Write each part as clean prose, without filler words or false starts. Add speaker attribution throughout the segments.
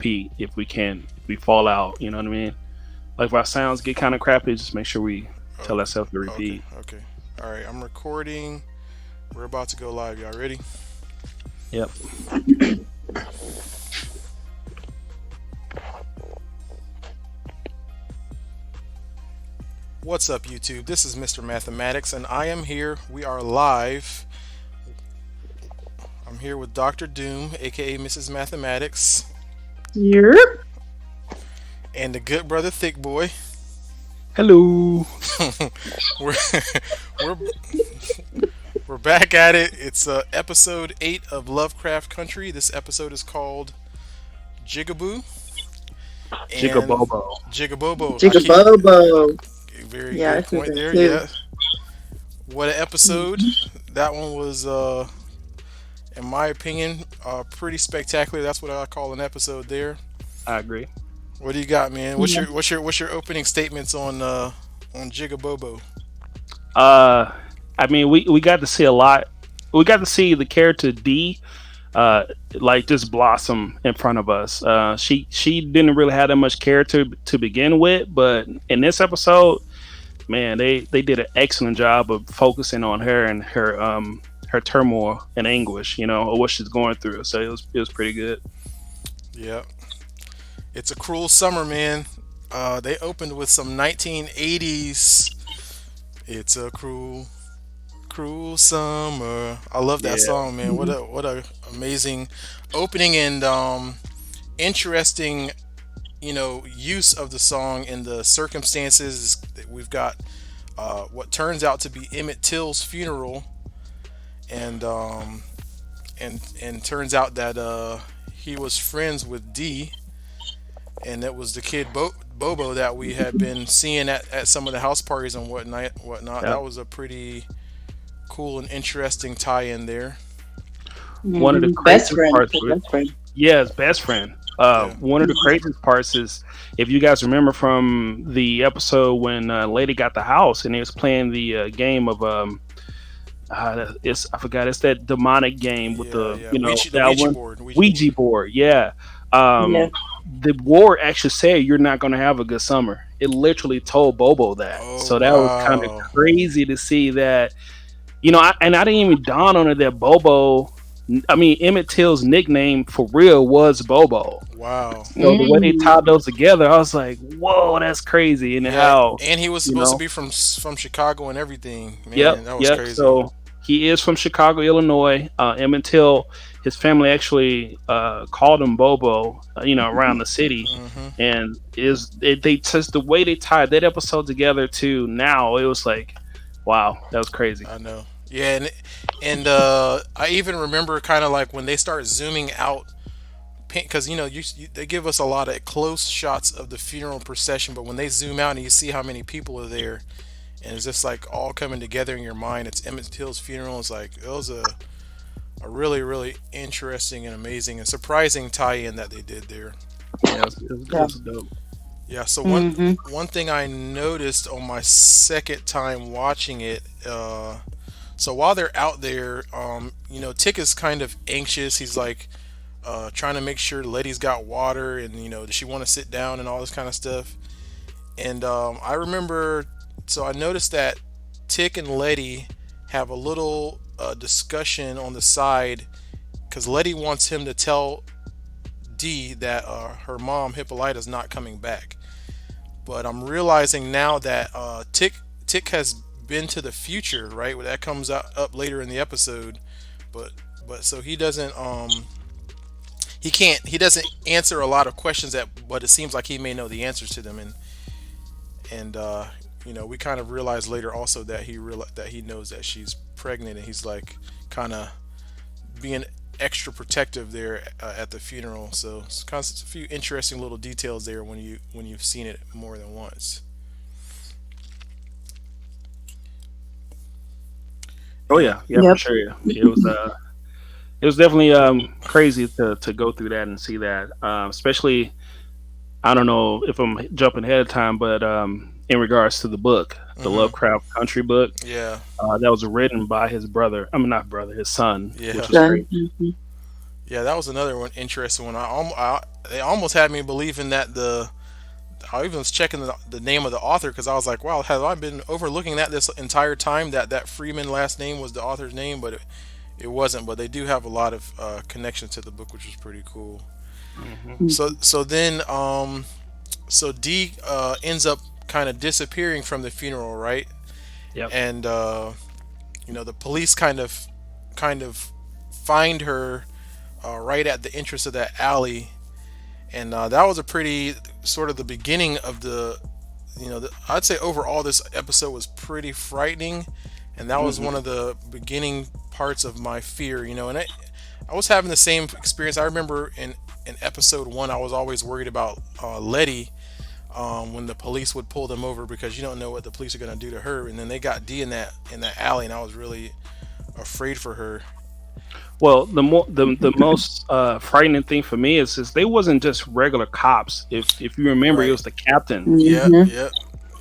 Speaker 1: repeat if we fall out. You know what I mean? Like if our sounds get kind of crappy, just make sure we tell
Speaker 2: Okay,
Speaker 1: ourselves to
Speaker 2: okay,
Speaker 1: repeat.
Speaker 2: okay. All right, I'm recording. We're about to go live. Y'all ready?
Speaker 1: Yep.
Speaker 2: What's up, YouTube? This is Mr. Mathematics, and I am here. We are live. I'm here with Dr. Doom, aka Mrs. Mathematics,
Speaker 3: Yep.
Speaker 2: and the good brother Thick Boy.
Speaker 1: Hello.
Speaker 2: we're we're we're back at it. It's episode 8 of Lovecraft Country. This episode is called Jigaboo and
Speaker 1: Bobo.
Speaker 2: Jigabobo. I keep
Speaker 3: Jigabobo.
Speaker 2: very
Speaker 3: Yeah,
Speaker 2: good
Speaker 3: I see
Speaker 2: point
Speaker 3: that
Speaker 2: there.
Speaker 3: too.
Speaker 2: Yeah, what an episode! That one was, in my opinion, pretty spectacular. That's what I call an episode there.
Speaker 1: I agree.
Speaker 2: What do you got, man? What's
Speaker 3: Yeah.
Speaker 2: your opening statements on Jigabobo?
Speaker 1: Uh, I mean, we got to see a lot. We got to see the character D, uh, like just blossom in front of us. She didn't really have that much character to begin with, but in this episode, man, they did an excellent job of focusing on her and her turmoil and anguish, or what she's going through. So it was pretty good.
Speaker 2: Yeah, it's a cruel summer, man. They opened with some 1980s. It's a cruel summer. I love that
Speaker 1: Yeah.
Speaker 2: song, man.
Speaker 3: Mhm.
Speaker 2: What a amazing opening and interesting, use of the song in the circumstances. We've got what turns out to be Emmett Till's funeral, and turns out that he was friends with D, and that was the kid Bobo that we had been seeing at some of the house parties and whatnot.
Speaker 1: Yeah.
Speaker 2: That was a pretty cool and interesting tie-in there.
Speaker 1: One of the
Speaker 3: Best
Speaker 1: craziest
Speaker 3: friend.
Speaker 1: parts
Speaker 3: His
Speaker 1: was,
Speaker 3: best friend.
Speaker 1: yeah, his best friend.
Speaker 2: Yeah.
Speaker 1: One of the craziest parts is if you guys remember from the episode when Lady got the house and he was playing the game of it's I forgot, it's that demonic game with
Speaker 2: Yeah,
Speaker 1: the
Speaker 2: yeah. The
Speaker 1: that
Speaker 2: Ouija
Speaker 1: one
Speaker 2: board.
Speaker 1: Ouija board. Yeah.
Speaker 3: Yeah.
Speaker 1: Um, the board actually said you're not going to have a good summer. It literally told Bobo that.
Speaker 2: Oh
Speaker 1: So that was kind of
Speaker 2: wow.
Speaker 1: crazy to see that. I didn't even dawn on it that Bobo. I mean, Emmett Till's nickname for real was Bobo.
Speaker 2: Wow.
Speaker 1: So the way they
Speaker 3: Mm.
Speaker 1: tied those together, I was like, "Whoa, that's crazy!" And
Speaker 2: Yeah,
Speaker 1: how,
Speaker 2: and he was
Speaker 1: you
Speaker 2: supposed to
Speaker 1: know,
Speaker 2: be from Chicago and everything.
Speaker 1: yep,
Speaker 2: Man, that was
Speaker 1: yep.
Speaker 2: crazy.
Speaker 1: So he is from Chicago, Illinois. Emmett Till, his family actually called him Bobo, around the city,
Speaker 2: Hmm.
Speaker 1: and they just the way they tied that episode together to now, it was like, wow, that was crazy.
Speaker 2: I know. Yeah, and I even remember kind of like when they start zooming out, because they give us a lot of close shots of the funeral procession, but when they zoom out and you see how many people are there, and it's just like all coming together in your mind. It's Emmett Till's funeral. It's like it was a really really interesting and amazing and surprising tie-in that they did there.
Speaker 1: Yeah, it
Speaker 3: Yeah.
Speaker 1: was dope.
Speaker 2: Yeah. So
Speaker 3: Hmm.
Speaker 2: one thing I noticed on my second time watching it, so while they're out there, Tick is kind of anxious. He's like trying to make sure Letty's got water, and does she want to sit down and all this kind of stuff. And I remember, so I noticed that Tick and Letty have a little discussion on the side because Letty wants him to tell D that her mom Hippolyta's not coming back. But I'm realizing now that Tick has been to the future, right? Well, that comes up later in the episode. But so he doesn't answer a lot of questions but it seems like he may know the answers to them, and we kind of realize later also that that he knows that she's pregnant, and he's like kind of being extra protective there at the funeral. So it's kind of a few interesting little details there when you've seen it more than once.
Speaker 1: Oh
Speaker 2: And
Speaker 1: yeah, yeah, for
Speaker 3: Yep.
Speaker 1: sure. Yeah. It was definitely crazy to go through that and see that. Especially, I don't know if I'm jumping ahead of time, but in regards to the book, the
Speaker 2: hmm
Speaker 1: Lovecraft Country book,
Speaker 2: yeah,
Speaker 1: that was written by his brother. I mean, not brother, his son,
Speaker 2: yeah,
Speaker 1: which was
Speaker 3: Done.
Speaker 1: crazy.
Speaker 3: Mhm.
Speaker 2: Yeah, that was another one interesting one. They almost had me believing that I even was checking the name of the author because I was like, wow, have I been overlooking that this entire time that Freeman last name was the author's name, but it wasn't. But they do have a lot of connections to the book, which was pretty cool.
Speaker 1: Hmm.
Speaker 2: So then so Dee ends up kind of disappearing from the funeral, right?
Speaker 1: Yep.
Speaker 2: And the police kind of find her right at the entrance of that alley, and that was a pretty sort of the beginning of I'd say overall this episode was pretty frightening, and that was one
Speaker 1: Hmm.
Speaker 2: of the beginning parts of my fear. And I was having the same experience. I remember in episode one, I was always worried about Letty. When the police would pull them over because you don't know what the police are going to do to her, and then they got Dee in that alley, and I was really afraid for her.
Speaker 1: Well, the most frightening thing for me is they wasn't just regular cops. If you remember, it
Speaker 2: Right.
Speaker 1: was the captain.
Speaker 2: Yep.
Speaker 3: Mm-hmm.
Speaker 2: Yep.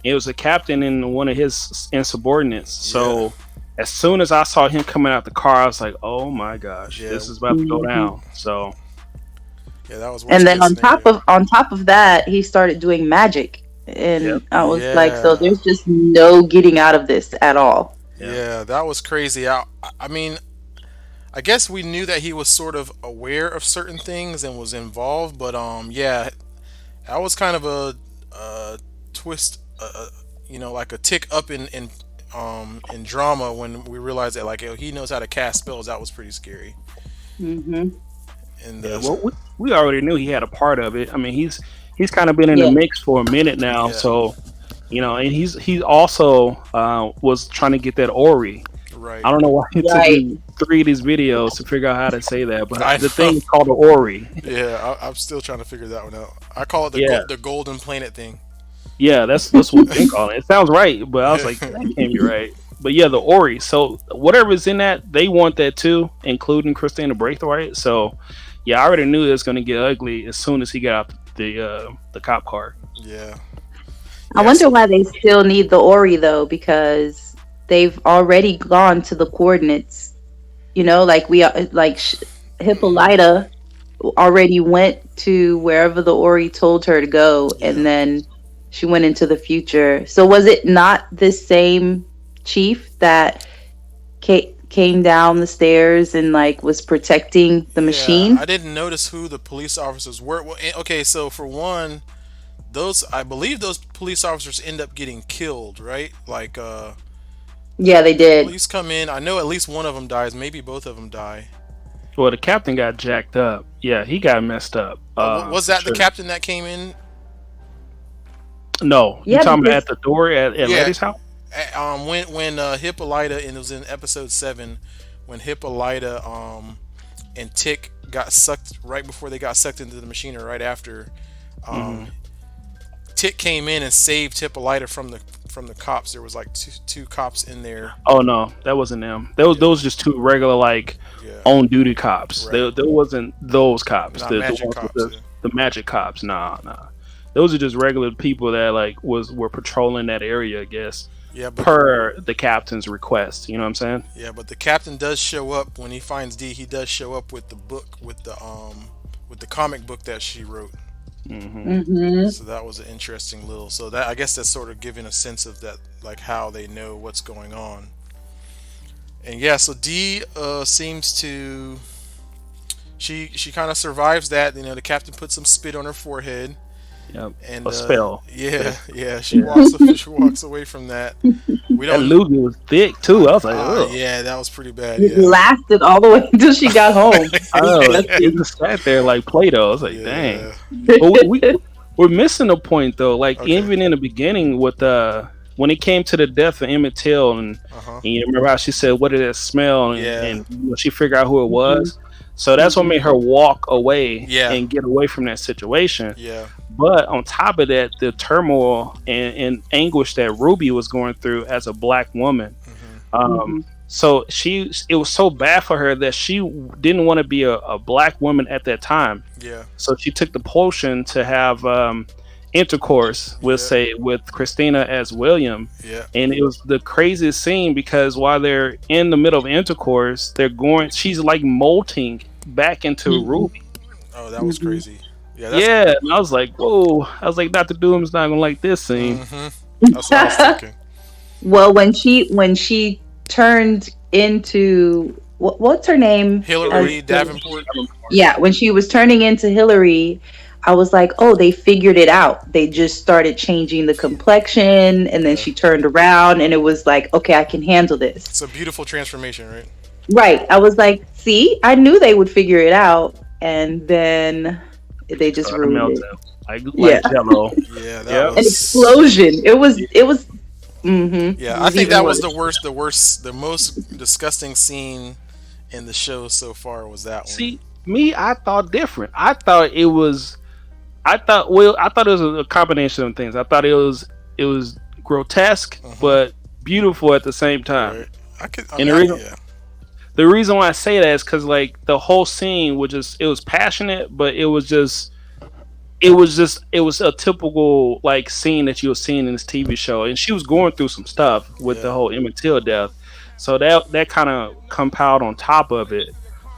Speaker 1: It was the captain and one of his insubordinates.
Speaker 2: Yeah.
Speaker 1: So as soon as I saw him coming out the car, I was like, "Oh my gosh,
Speaker 2: Yeah.
Speaker 1: this is about to go
Speaker 3: Mm-hmm.
Speaker 1: down." So
Speaker 2: Yeah. That was
Speaker 3: And
Speaker 2: worst
Speaker 3: then
Speaker 2: case scenario.
Speaker 3: on top of that, he started doing magic,
Speaker 1: yep,
Speaker 3: and I was like, so
Speaker 2: Yeah.
Speaker 3: there's just no getting out of this at all.
Speaker 1: yep.
Speaker 2: Yeah. That was crazy. I mean, I guess we knew that he was sort of aware of certain things and was involved, but yeah, that was kind of a twist, like a tick up in drama when we realized that like he knows how to cast spells. That was pretty scary.
Speaker 3: Mm-hmm.
Speaker 2: And
Speaker 1: Yeah, well, we already knew he had a part of it. I mean, he's kind of been in the
Speaker 3: Yeah.
Speaker 1: mix for a minute now,
Speaker 2: yeah,
Speaker 1: so and he also was trying to get that Ori.
Speaker 2: right.
Speaker 1: I don't know why it took
Speaker 3: Right.
Speaker 1: me three of these videos to figure out how to say that, but
Speaker 2: I
Speaker 1: the
Speaker 2: know.
Speaker 1: thing is called the Ori.
Speaker 2: Yeah, I'm still trying to figure that one out. I call it
Speaker 1: Yeah,
Speaker 2: the golden planet thing.
Speaker 1: yeah, that's what they call it. It sounds right, but I was like, that can't be right. But yeah, the Ori. So whatever's in that, they want that too, including Christina Braithwaite. So yeah, I already knew it was going to get ugly as soon as he got out the cop car.
Speaker 2: Yeah,
Speaker 3: I
Speaker 2: yeah.
Speaker 3: wonder why they still need the Ori though, because they've already gone to the coordinates. Like Hippolyta already went to wherever the Ori told her to go,
Speaker 2: Yeah.
Speaker 3: and then she went into the future. So was it not the same chief that came down the stairs and like was protecting the
Speaker 2: Yeah,
Speaker 3: machine?
Speaker 2: I didn't notice who the police officers were. Well, okay, so for one, I believe those police officers end up getting killed, right? Like,
Speaker 3: Yeah, they did.
Speaker 2: police come in. I know at least one of them dies. Maybe both of them die.
Speaker 1: Well, the captain got jacked up. Yeah, he got messed up.
Speaker 2: Was
Speaker 1: For
Speaker 2: that the
Speaker 1: sure.
Speaker 2: captain that came in?
Speaker 1: No, you
Speaker 3: Yeah,
Speaker 1: talking about
Speaker 3: because
Speaker 1: at the door at
Speaker 2: Yeah.
Speaker 1: Letty's house?
Speaker 2: When Hippolyta, and it was in episode 7, when Hippolyta and Tick got sucked right before they got sucked into the machine, or right after.
Speaker 1: Hmm.
Speaker 2: Um, Tick came in and saved Hippolyta from the cops. There was like two cops in there.
Speaker 1: Oh no, that wasn't them. Those
Speaker 2: Yeah,
Speaker 1: just two regular like
Speaker 2: yeah,
Speaker 1: on duty cops.
Speaker 2: right.
Speaker 1: There wasn't those cops.
Speaker 2: Not
Speaker 1: The
Speaker 2: magic
Speaker 1: ones with
Speaker 2: cops. Yeah.
Speaker 1: the magic cops. Nah, nah. Those are just regular people that like were patrolling that area, I guess,
Speaker 2: Yeah, but
Speaker 1: per the captain's request. You know what I'm saying?
Speaker 2: the captain does show up when he finds D. He does show up with the book with the comic book that she wrote.
Speaker 1: Hmm.
Speaker 3: hmm
Speaker 2: So that was an interesting little. So that, I guess, that's sort of giving a sense of that, like how they know what's going on. And yeah, so D seems to she kind of survives that. The captain puts some spit on her forehead,
Speaker 1: Yep.
Speaker 2: and
Speaker 1: A spell.
Speaker 2: yeah,
Speaker 1: Spell.
Speaker 2: yeah,
Speaker 1: Yeah.
Speaker 2: she walks away from that. We
Speaker 1: That
Speaker 2: don't.
Speaker 1: loogie was thick too. I was like, oh,
Speaker 2: Yeah, that was pretty bad.
Speaker 3: It
Speaker 2: Yeah.
Speaker 3: lasted all the way until she got home.
Speaker 1: I
Speaker 3: It was
Speaker 1: know. It
Speaker 3: disgusting.
Speaker 1: just sat there like Play-Doh. I was like, dang.
Speaker 2: Yeah.
Speaker 1: But we're missing a point though. Like
Speaker 2: Okay.
Speaker 1: even in the beginning with when it came to the death of Emmett Till
Speaker 2: Uh huh.
Speaker 1: and you remember how she said, "What did it smell?"
Speaker 2: Yeah.
Speaker 1: And she figured out who it
Speaker 3: Mhm.
Speaker 1: was. So that's what made her walk away
Speaker 2: Yeah.
Speaker 1: and get away from that situation.
Speaker 2: Yeah.
Speaker 1: But on top of that, the turmoil and anguish that Ruby was going through as a black woman.
Speaker 2: Hmm.
Speaker 1: Um,
Speaker 3: Mhm.
Speaker 1: so it was so bad for her that she didn't want to be a black woman at that time.
Speaker 2: Yeah.
Speaker 1: So she took the potion to have intercourse with,
Speaker 2: Yeah.
Speaker 1: say, with Christina as William,
Speaker 2: Yeah.
Speaker 1: and it was the craziest scene because while they're in the middle of intercourse, they're going. She's like molting back into
Speaker 3: Mhm.
Speaker 1: Ruby.
Speaker 2: Oh, that was
Speaker 3: Mhm.
Speaker 2: crazy. Yeah, that's.
Speaker 1: Yeah, and I was like, whoa. I was like, Doctor Doom's not gonna like this scene.
Speaker 2: Mm-hmm. That's what I was thinking.
Speaker 3: Well, when she turned into what's her name as
Speaker 2: Hillary
Speaker 3: the
Speaker 2: Davenport.
Speaker 3: yeah, when she was turning into Hillary, I was like, oh, they figured it out. They just started changing the complexion, and then
Speaker 2: Yeah,
Speaker 3: she turned around, and it was like, okay, I can handle this.
Speaker 2: it's a beautiful transformation, right?
Speaker 3: Right. I was like, see, I knew they would figure it out, and then they just
Speaker 1: Started
Speaker 3: ruined it.
Speaker 1: melting like
Speaker 3: Yeah,
Speaker 1: Jello.
Speaker 2: Yeah, that
Speaker 1: Yep.
Speaker 3: an
Speaker 2: was.
Speaker 3: explosion. It was. It
Speaker 2: Yeah, I
Speaker 3: was
Speaker 2: think
Speaker 3: even
Speaker 2: that was
Speaker 3: worse.
Speaker 2: the worst, the most disgusting scene in the show so far was that one.
Speaker 1: See, me, I thought different. I thought it was. I thought it was a combination of things. I thought it was grotesque
Speaker 2: Hmm.
Speaker 1: but beautiful at the same
Speaker 2: Right.
Speaker 1: time.
Speaker 2: I could. I
Speaker 1: And
Speaker 2: mean, yeah.
Speaker 1: the reason why I say that is because like the whole scene was just it was passionate, but it was a typical like scene that you were seeing in this TV show, and she was going through some stuff with
Speaker 2: Yeah.
Speaker 1: the whole Emmett Till death, so that kind of compiled on top of it.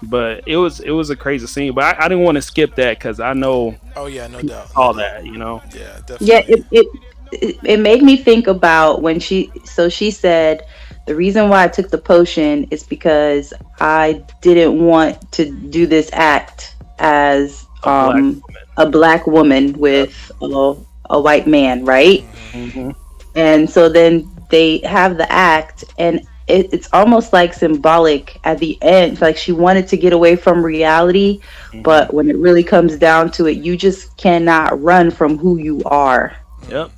Speaker 1: But it was a crazy scene, but I didn't want to skip that because I know
Speaker 2: Oh yeah. No
Speaker 1: people
Speaker 2: doubt. No
Speaker 1: saw
Speaker 2: doubt.
Speaker 1: that, you know.
Speaker 2: Yeah.
Speaker 3: Yeah,
Speaker 2: Definitely.
Speaker 3: it made me think about when she said the reason why I took the potion is because I didn't want to do this act as
Speaker 1: A black
Speaker 3: a black woman
Speaker 2: Yep.
Speaker 3: with a white man, right?
Speaker 2: Hmm.
Speaker 1: woman.
Speaker 3: And so then they have the act, and it's almost like symbolic at the end. Like she wanted to get away from reality,
Speaker 1: Hmm. Hmm.
Speaker 3: but when it really comes down to it, you just cannot run from who you are,
Speaker 1: Yep,
Speaker 2: Hmm.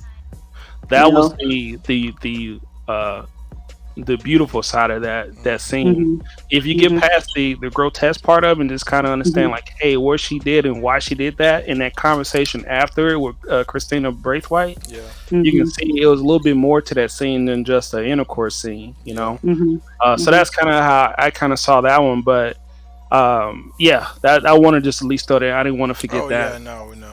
Speaker 3: you
Speaker 1: that was
Speaker 3: know?
Speaker 1: uh the beautiful side of that scene.
Speaker 3: Hmm.
Speaker 1: If you get
Speaker 3: Hmm.
Speaker 1: past the grotesque part of it and just kind of understand
Speaker 3: Hmm.
Speaker 1: like, hey, what she did and why she did that, in that conversation after it with Christina Braithwaite,
Speaker 2: Yeah.
Speaker 1: you can
Speaker 3: Hmm.
Speaker 1: see it was a little bit more to that scene than just an intercourse scene, you
Speaker 2: Yeah.
Speaker 1: know.
Speaker 3: Hmm.
Speaker 1: So
Speaker 3: Hmm.
Speaker 1: that's kind of how I kind of saw that one, but yeah, that I want to just at least throw that. I didn't want to forget
Speaker 2: Oh
Speaker 1: that.
Speaker 2: yeah. No. No.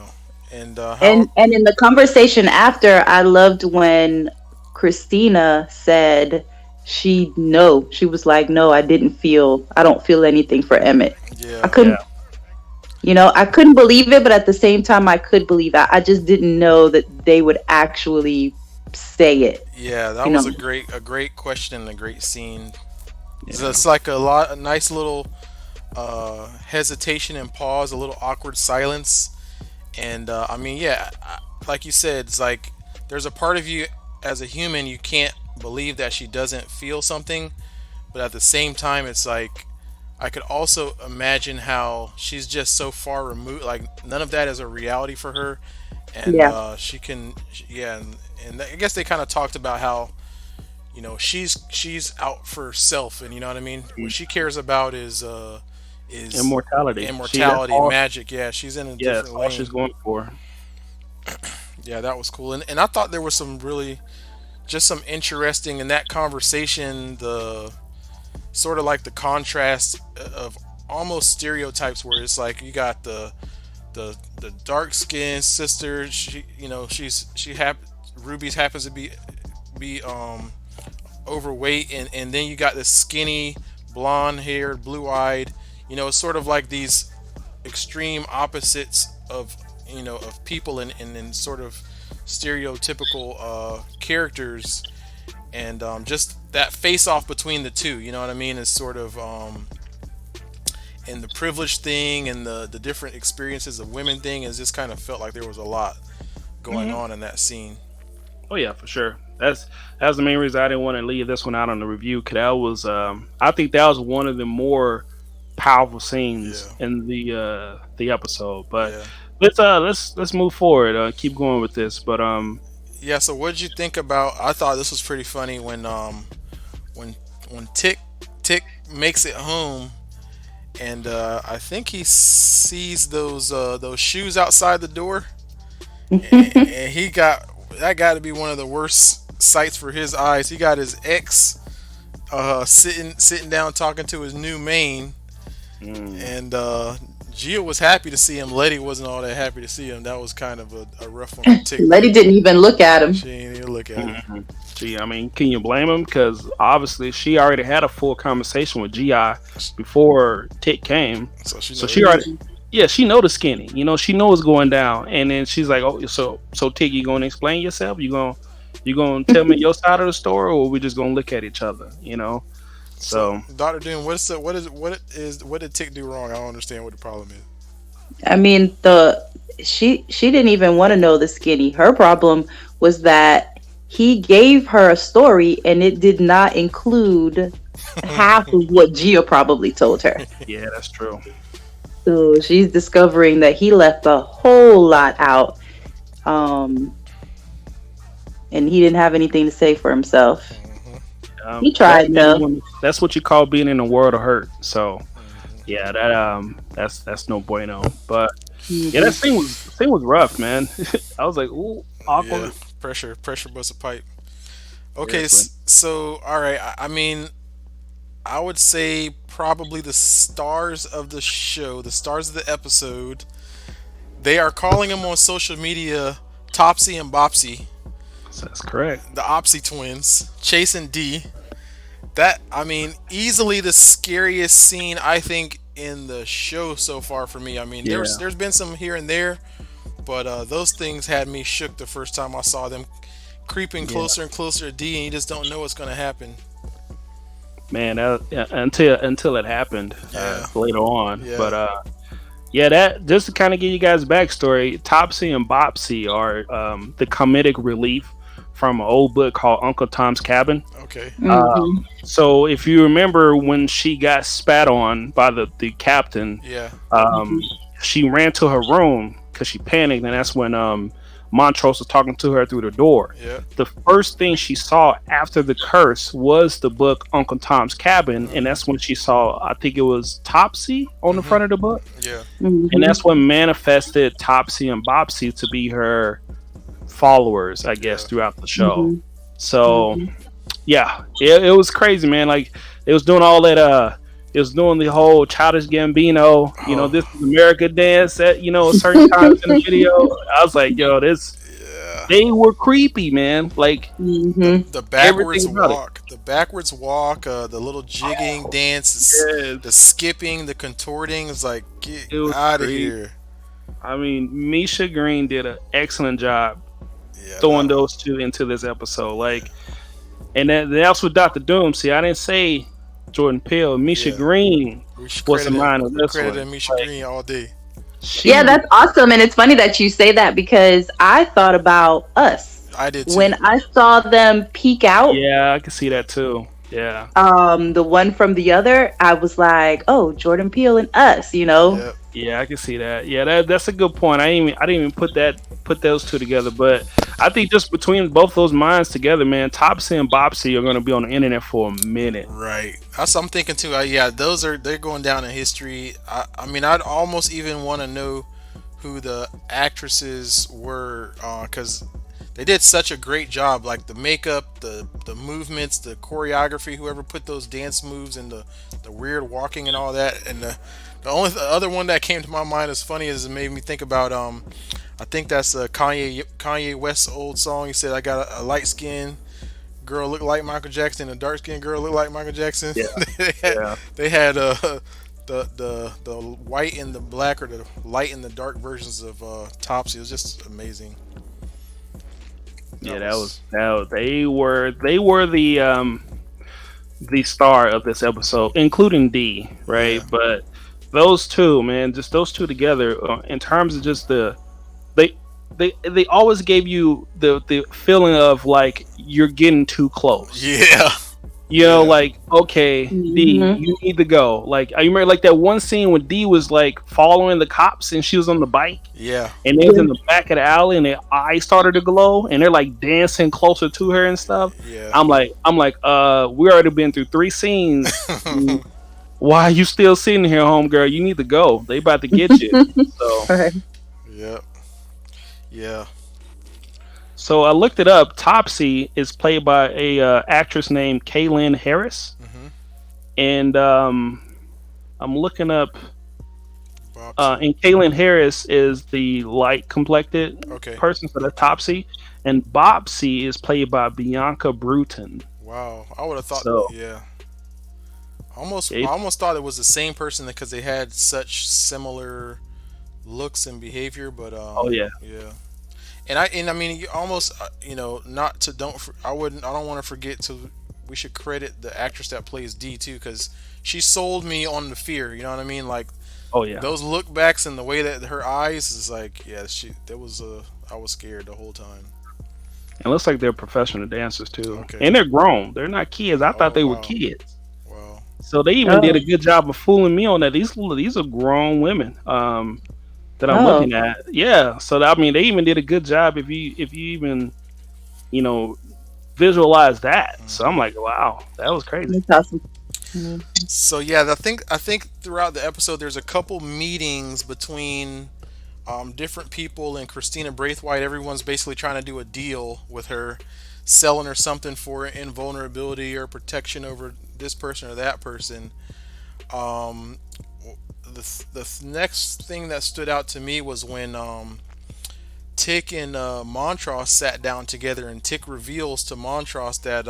Speaker 2: And how?
Speaker 3: And in the conversation after, I loved when Christina said she was like, no, I don't feel anything for Emmett. I
Speaker 2: Yeah.
Speaker 1: Yeah.
Speaker 3: couldn't, I couldn't believe it, but at the same time, I could believe it. I just didn't know that they would actually say it,
Speaker 2: Yeah. That
Speaker 3: you
Speaker 2: was
Speaker 3: know.
Speaker 2: a great question and a great scene. So
Speaker 1: Yeah.
Speaker 2: it's like a nice little hesitation and pause, a little awkward silence. And I mean, yeah, like you said, it's like there's a part of you as a human you can't believe that she doesn't feel something, but at the same time, it's like I could also imagine how she's just so far removed, like none of that is a reality for her, and
Speaker 3: Yeah.
Speaker 2: she can, yeah, and I guess they kind of talked about how she's out for self, and you know what I mean. What she cares about is
Speaker 1: Immortality. That's
Speaker 2: immortality and
Speaker 1: all.
Speaker 2: magic. Yeah, she's in a
Speaker 1: Yeah, that's
Speaker 2: different
Speaker 1: all she's
Speaker 2: lane.
Speaker 1: going for.
Speaker 2: Yeah, that was cool. And I thought there was some really just some interesting in that conversation, the sort of like the contrast of almost stereotypes where it's like you got the dark skinned sister, Ruby's happens to be overweight, and then you got this skinny blonde haired blue eyed, it's sort of like these extreme opposites of people and sort of stereotypical characters, and just that face off between the two, you know what I mean, is sort of and the privilege thing and the different experiences of women thing is just kind of felt like there was a lot going
Speaker 1: Hmm.
Speaker 2: on in that scene.
Speaker 1: Oh yeah, for sure. That's the main reason I didn't want to leave this one out on the review. Cause that was I think that was one of the more powerful scenes
Speaker 2: Yeah.
Speaker 1: in the episode. But
Speaker 2: Yeah.
Speaker 1: let's move forward. Keep going with this. But
Speaker 2: Yeah, so what did you think about? I thought this was pretty funny when when Tick makes it home, and I think he sees those shoes outside the door, and he got that got to be one of the worst sights for his eyes. He got his ex sitting down talking to his new main,
Speaker 1: mm,
Speaker 2: and Gia was happy to see him. Letty wasn't all that happy to see him. That was kind of a rough one for Tick
Speaker 3: Letty
Speaker 2: there.
Speaker 3: didn't even look at him.
Speaker 2: She ain't even look at him.
Speaker 1: Mhm. Gee, I mean, can you blame him? Because obviously she already had a full conversation with Gi before Tick came,
Speaker 2: So she
Speaker 1: so
Speaker 2: know
Speaker 1: she already,
Speaker 3: Mhm.
Speaker 1: yeah, she know the skinny. You know, she know what's going down, and then she's like, "Oh, so Tick, you gonna explain yourself? You gonna tell me your side of the story, or we just gonna look at each other? You know?"
Speaker 2: So,
Speaker 1: So
Speaker 2: Doctor Doom, what did Tick do wrong? I don't understand what the problem is.
Speaker 3: I mean, the she didn't even want to know the skinny. Her problem was that he gave her a story and it did not include half of what Gia probably told her.
Speaker 1: yeah, that's true.
Speaker 3: So she's discovering that he left a whole lot out. Um, and he didn't have anything to say for himself. He
Speaker 1: That's
Speaker 3: tried though.
Speaker 1: that's what you call being in a world of hurt. So
Speaker 2: Hmm.
Speaker 1: yeah, that's no bueno. But yeah,
Speaker 3: Mhm.
Speaker 1: that scene was rough, man. I was like, ooh,
Speaker 2: Yeah,
Speaker 1: awkward.
Speaker 2: pressure bust a pipe. Okay,
Speaker 1: Seriously.
Speaker 2: so all right. I mean, I would say probably the stars of the show, the stars of the episode. They are calling them on social media Topsy and Bopsy,
Speaker 1: That's correct.
Speaker 2: the Opsy twins, Chase and D. That I mean, easily the scariest scene I think in the show so far for me. I mean,
Speaker 1: Yeah,
Speaker 2: there's been some here and there, but those things had me shook the first time I saw them creeping
Speaker 1: yeah,
Speaker 2: closer and closer to D, and you just don't know what's going to happen.
Speaker 1: man. Yeah, until it happened
Speaker 2: Yeah,
Speaker 1: later on.
Speaker 2: yeah.
Speaker 1: But yeah, that just to kind of give you guys backstory. Topsy and Bopsy are the comedic relief from an old book called Uncle Tom's Cabin.
Speaker 2: Okay.
Speaker 3: Mhm.
Speaker 1: So if you remember when she got spat on by the captain,
Speaker 2: Yeah.
Speaker 1: um, she ran to her room because she panicked, and that's when Montrose was talking to her through the door.
Speaker 2: Yeah.
Speaker 1: The first thing she saw after the curse was the book Uncle Tom's Cabin, and
Speaker 2: Hmm.
Speaker 1: that's when she saw, I think it was Topsy on the
Speaker 2: Hmm.
Speaker 1: front of the book,
Speaker 2: Yeah.
Speaker 1: and
Speaker 3: Mhm.
Speaker 1: that's what manifested Topsy and Bopsy to be her followers, I guess,
Speaker 2: Yeah.
Speaker 1: throughout the show.
Speaker 3: Mhm.
Speaker 1: So
Speaker 3: Mhm.
Speaker 1: yeah, it was crazy, man. Like it was doing all that. It was doing the whole childish Gambino. You know,
Speaker 2: Oh.
Speaker 1: this is America dance at certain times in the video. I was like, yo, this
Speaker 2: Yeah.
Speaker 1: they were creepy, man. Like
Speaker 3: Mhm.
Speaker 2: The
Speaker 1: everything
Speaker 2: backwards
Speaker 1: about it.
Speaker 2: walk, the little jigging
Speaker 1: Oh,
Speaker 2: dance,
Speaker 1: yes,
Speaker 2: the skipping, the contorting. Is like get
Speaker 1: it was
Speaker 2: out of
Speaker 1: crazy.
Speaker 2: here.
Speaker 1: I mean, Misha Green did an excellent job
Speaker 2: Yeah.
Speaker 1: throwing those two into this episode. Like, and that's with Doctor Doom. See, I didn't say Jordan Peele. Misha
Speaker 2: Yeah.
Speaker 1: Green
Speaker 2: We should
Speaker 1: was the
Speaker 2: credit him.
Speaker 1: mind of
Speaker 2: We
Speaker 1: this
Speaker 2: credit
Speaker 1: one.
Speaker 2: him Misha
Speaker 1: Like
Speaker 2: Green all day.
Speaker 3: Yeah,
Speaker 1: she,
Speaker 3: that's awesome. And it's funny that you say that because I thought about us.
Speaker 2: I did too.
Speaker 3: When I saw them peek out,
Speaker 1: yeah, I can see that too. Yeah.
Speaker 3: the one from the other, I was like, oh, Jordan Peele and us, you know?
Speaker 2: Yep.
Speaker 1: Yeah, I can see that. Yeah, that's a good point. I didn't even put those two together, but I think just between both those minds together, man, Topsy and Bopsy are going to be on the internet for a minute.
Speaker 2: Right. That's what I'm thinking too. Yeah, they're going down in history. I mean, I'd almost even want to know who the actresses were, because they did such a great job. Like the makeup, the movements, the choreography. Whoever put those dance moves and the weird walking and all that. And the other one that came to my mind as funny as it made me think about I think that's a Kanye West's old song. He said, "I got a light skin girl look like Michael Jackson, and a dark skinned girl look like Michael Jackson."
Speaker 1: Yeah,
Speaker 2: they had,
Speaker 1: yeah,
Speaker 2: they had the white and the black, or the light and the dark versions of Topsy. It was just amazing.
Speaker 1: yeah.
Speaker 2: That was
Speaker 1: They were the star of this episode, including D,
Speaker 2: yeah,
Speaker 1: right? But those two, man, just those two together, in terms of just they they always gave you the feeling of like you're getting too close.
Speaker 2: yeah,
Speaker 1: You know,
Speaker 2: yeah,
Speaker 1: like, okay, D,
Speaker 3: Mhm.
Speaker 1: you need to go. Like, I remember like that one scene when D was like following the cops and she was on the bike
Speaker 2: yeah,
Speaker 1: and they was in the back of the alley and their eyes started to glow and they're like dancing closer to her and stuff.
Speaker 2: yeah.
Speaker 1: We already been through three scenes. Why are you still sitting here, homegirl? You need to go. They about to get you. So
Speaker 3: Right.
Speaker 2: Yep, yeah.
Speaker 1: so I looked it up. Topsy is played by a actress named Kaylin Harris.
Speaker 2: Hmm.
Speaker 1: And I'm looking up
Speaker 2: Bopsy.
Speaker 1: And Kaylin Harris is the light complected
Speaker 2: Okay.
Speaker 1: person, so that's Topsy, and Bopsy is played by Bianca Bruton.
Speaker 2: Wow. I would have thought.
Speaker 1: So
Speaker 2: Yeah. Almost. I
Speaker 1: it,
Speaker 2: almost thought it was the same person because they had such similar looks and behavior. But
Speaker 1: oh yeah,
Speaker 2: yeah. And I mean, you almost not to don't I don't want to forget to we should credit the actress that plays D too because she sold me on the fear. You know what I mean? Like
Speaker 1: oh yeah.
Speaker 2: those look backs and the way that her eyes is like, yeah, she that was I was scared the whole time.
Speaker 1: It looks like they're professional dancers too,
Speaker 2: Okay.
Speaker 1: and they're grown. They're not kids. I thought
Speaker 2: Oh
Speaker 1: they were
Speaker 2: wow.
Speaker 1: kids.
Speaker 2: Wow.
Speaker 1: So they even did a
Speaker 3: Oh,
Speaker 1: good job of fooling me on that. These are grown women. That I'm
Speaker 3: oh,
Speaker 1: looking at. Yeah. So I mean, they even did a good job if you even you know visualize that. So I'm
Speaker 2: Hmm.
Speaker 1: like, wow, that was crazy.
Speaker 3: that's awesome. Mhm.
Speaker 2: So yeah, I think throughout the episode there's a couple meetings between different people and Christina Braithwaite. Everyone's basically trying to do a deal with her, selling her something for invulnerability or protection over this person or that person. Um, the next thing that stood out to me was when Tick and Montross sat down together, and Tick reveals to Montross that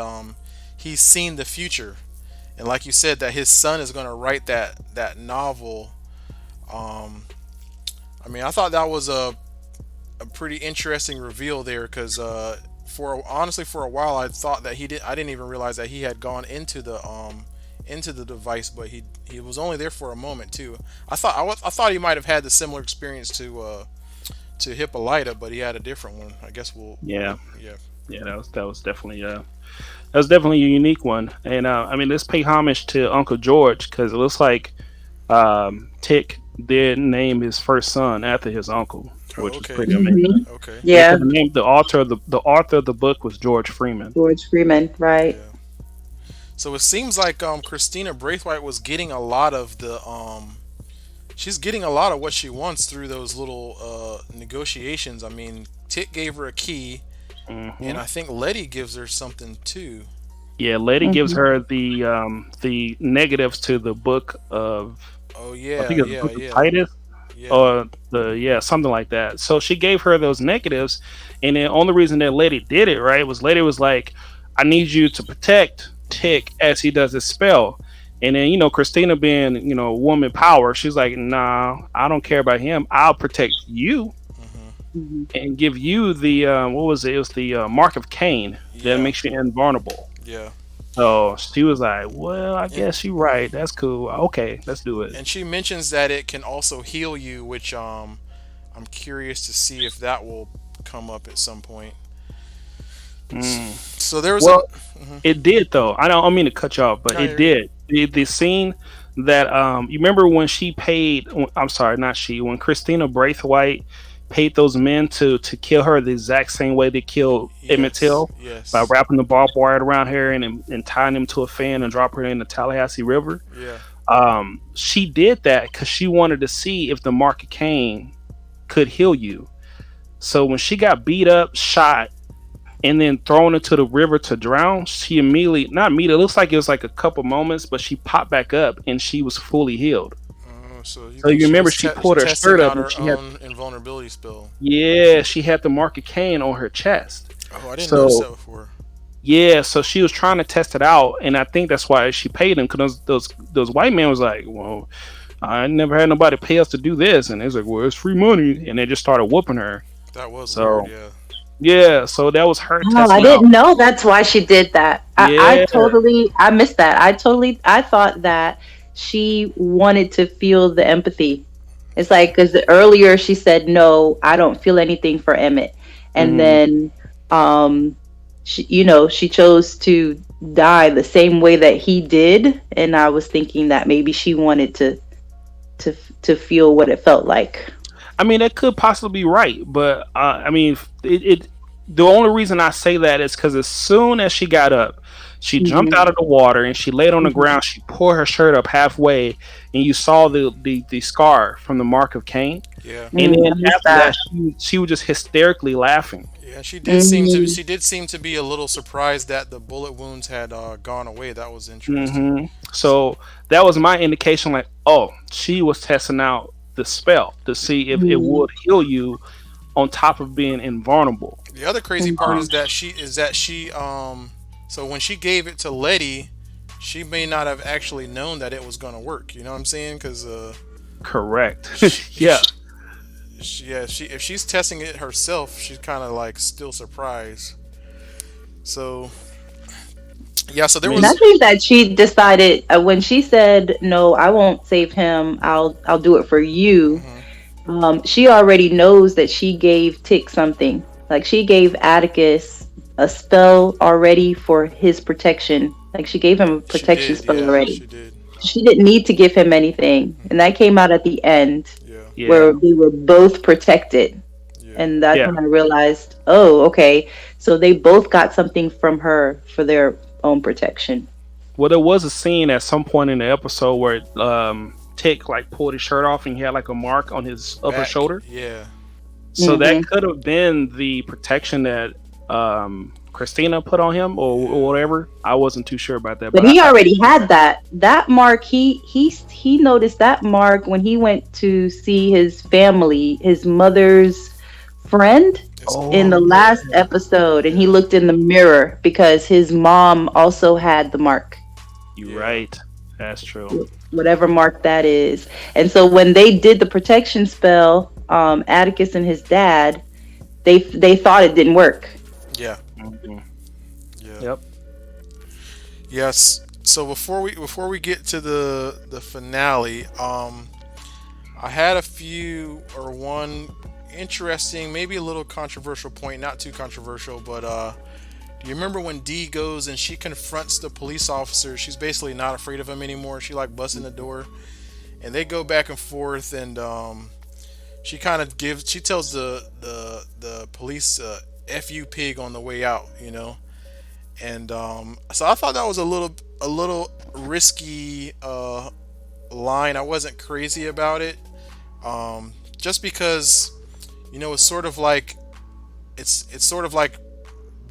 Speaker 2: he's seen the future, and like you said, that his son is going to write that novel. Um, I mean, I thought that was a pretty interesting reveal there because for honestly for a while I thought that I didn't even realize that he had gone into the device, but he was only there for a moment too. I thought he might have had the similar experience to Hippolyta, but he had a different one. I guess
Speaker 1: Yeah.
Speaker 2: yeah.
Speaker 1: Yeah. That was definitely that was definitely a unique one. And I mean, let's pay homage to Uncle George because it looks like Tick did name his first son after his uncle,
Speaker 2: Oh,
Speaker 1: which was
Speaker 2: okay.
Speaker 1: pretty amazing.
Speaker 2: Okay.
Speaker 1: Yeah,
Speaker 3: Yeah,
Speaker 1: because the author of the book was George Freeman.
Speaker 3: George Freeman, right?
Speaker 2: Yeah. So it seems like Christina Braithwaite was getting a lot of the she's getting a lot of what she wants through those little negotiations. I mean, Tit gave her a key, and
Speaker 1: Hmm.
Speaker 2: I think Letty gives her something too.
Speaker 1: Yeah, Lady gives
Speaker 3: Hmm.
Speaker 1: her the negatives to the book of
Speaker 2: Oh
Speaker 1: I
Speaker 2: yeah,
Speaker 1: think it's the
Speaker 2: yeah,
Speaker 1: book of
Speaker 2: yeah,
Speaker 1: Titus
Speaker 2: yeah.
Speaker 1: or the yeah something like that. So she gave her those negatives, and the only reason that Lady did it right was Lady was like, "I need you to protect
Speaker 2: Mhm,
Speaker 1: Tick as he does his spell." And then Christina being woman power, she's like, "Nah, I don't care about him. I'll protect you
Speaker 2: mhm.
Speaker 3: Hmm.
Speaker 1: and give you the what was it? It was the mark of Cain that
Speaker 2: Yeah,
Speaker 1: makes you invulnerable."
Speaker 2: yeah.
Speaker 1: So she was like, "Well, I
Speaker 2: And
Speaker 1: guess you're right. That's cool. Okay, let's do it."
Speaker 2: and she mentions that it can also heal you, which I'm curious to see if that will come up at some point.
Speaker 1: Mm.
Speaker 2: So there was
Speaker 1: Well,
Speaker 2: mhm.
Speaker 1: it did though. I don't mean to cut you off, but
Speaker 2: No,
Speaker 1: it
Speaker 2: you're good.
Speaker 1: did. The scene that you remember when she paid. I'm sorry, not she. When Christina Braithwaite paid those men to kill her the exact same way they killed Emmett
Speaker 2: Yes,
Speaker 1: Till by
Speaker 2: yes,
Speaker 1: wrapping the barbed wire around her and tying him to a fan and drop her in the Tallahassee River.
Speaker 2: yeah.
Speaker 1: She did that because she wanted to see if the mark of Cain could heal you. So when she got beat up, shot, and then thrown into the river to drown, she immediately, not immediately, it looks like it was like a couple moments, but she popped back up and she was fully healed.
Speaker 2: So you
Speaker 1: So
Speaker 2: think
Speaker 1: you
Speaker 2: she
Speaker 1: remember
Speaker 2: was
Speaker 1: she pulled her
Speaker 2: testing
Speaker 1: shirt up
Speaker 2: out
Speaker 1: and
Speaker 2: her
Speaker 1: she had,
Speaker 2: own invulnerability spell?
Speaker 1: yeah, she had the mark of Cain on her chest.
Speaker 2: Oh, I didn't notice
Speaker 1: So
Speaker 2: that before.
Speaker 1: yeah, so she was trying to test it out, and I think that's why she paid him because those white men was like, well, I never had nobody pay us to do this, and it's like, well, it's free money, and they just started whooping her.
Speaker 2: That was weird.
Speaker 1: So
Speaker 2: Yeah.
Speaker 1: yeah, so that was her
Speaker 3: Oh, I
Speaker 1: testing out.
Speaker 3: didn't know that's why she did that. I
Speaker 1: Yeah.
Speaker 3: totally, I missed that. I thought that she wanted to feel the empathy. It's like, because earlier she said, no, I don't feel anything for Emmett. And
Speaker 1: Hmm.
Speaker 3: then, she chose to die the same way that he did. And I was thinking that maybe she wanted to, to feel what it felt like.
Speaker 1: I mean, that could possibly be right, but I mean, it. The only reason I say that is because as soon as she got up, she jumped
Speaker 3: Hmm.
Speaker 1: out of the water and she laid on the
Speaker 3: Hmm.
Speaker 1: ground. She pulled her shirt up halfway, and you saw the scar from the mark of Cain.
Speaker 2: Yeah.
Speaker 1: And then
Speaker 3: I missed
Speaker 1: after that,
Speaker 3: that.
Speaker 1: she was just hysterically laughing.
Speaker 2: Yeah.
Speaker 3: Hmm.
Speaker 2: She did seem to be a little surprised that the bullet wounds had gone away. That was interesting.
Speaker 1: So that was my indication, like, oh, she was testing out the spell to see if it
Speaker 3: Mm-hmm.
Speaker 1: would heal you on top of being invulnerable.
Speaker 2: The other crazy part
Speaker 1: Um,
Speaker 3: Mm-hmm.
Speaker 2: is that she so when she gave it to Letty, she may not have actually known that it was gonna work. You know what I'm saying? Because
Speaker 1: Correct.
Speaker 2: she,
Speaker 1: Yeah.
Speaker 2: yeah, she if she's testing it herself, she's kind of like still surprised. So yeah, so
Speaker 1: I
Speaker 2: there
Speaker 3: And I
Speaker 1: mean,
Speaker 2: was.
Speaker 3: think that she decided when she said, "No, I won't save him. I'll do it for you."
Speaker 2: Mhm.
Speaker 3: She already knows that she gave Tick something. Like she gave Atticus a spell already for his protection. Like she gave him a
Speaker 2: She
Speaker 3: protection
Speaker 2: did,
Speaker 3: spell
Speaker 2: yeah,
Speaker 3: already.
Speaker 2: she did.
Speaker 3: She didn't need to give him anything. And
Speaker 2: Mhm.
Speaker 3: that came out at the end
Speaker 2: Yeah,
Speaker 3: where
Speaker 1: yeah,
Speaker 3: they were both protected.
Speaker 2: yeah,
Speaker 3: And that's
Speaker 1: yeah.
Speaker 3: when I realized, oh, okay. So they both got something from her for their own protection.
Speaker 1: Well, there was a scene at some point in the episode where Tick like pulled his shirt off and he had like a mark on his upper
Speaker 2: back,
Speaker 1: shoulder.
Speaker 2: yeah,
Speaker 1: So that
Speaker 3: Hmm.
Speaker 1: could have been the protection that Christina put on him or
Speaker 2: yeah.
Speaker 1: whatever. I wasn't too sure about that,
Speaker 3: But
Speaker 1: but
Speaker 3: he already had that mark. He noticed that mark when he went to see his family, his mother's friend
Speaker 2: It's
Speaker 3: in
Speaker 1: oh
Speaker 3: the
Speaker 2: um,
Speaker 3: last
Speaker 1: yeah,
Speaker 3: episode, and he
Speaker 2: yeah,
Speaker 3: looked in the mirror because his mom also had the mark,
Speaker 1: you're
Speaker 2: yeah,
Speaker 1: right. That's true.
Speaker 3: whatever mark that is. And so when they did the protection spell, Atticus and his dad, they thought it didn't work.
Speaker 2: yeah,
Speaker 1: Hmm.
Speaker 2: yeah.
Speaker 1: Yep.
Speaker 2: Yes. So before we get to the finale, I had a few or one interesting, maybe a little controversial point, not too controversial, but do you remember when Dee goes and she confronts the police officer? She's basically not afraid of him anymore. She like busts in the door, and they go back and forth, and she kind of gives, she tells the police, "F you, pig," on the way out, you know. And so I thought that was a little risky line. I wasn't crazy about it, just because it's sort of like it's sort of like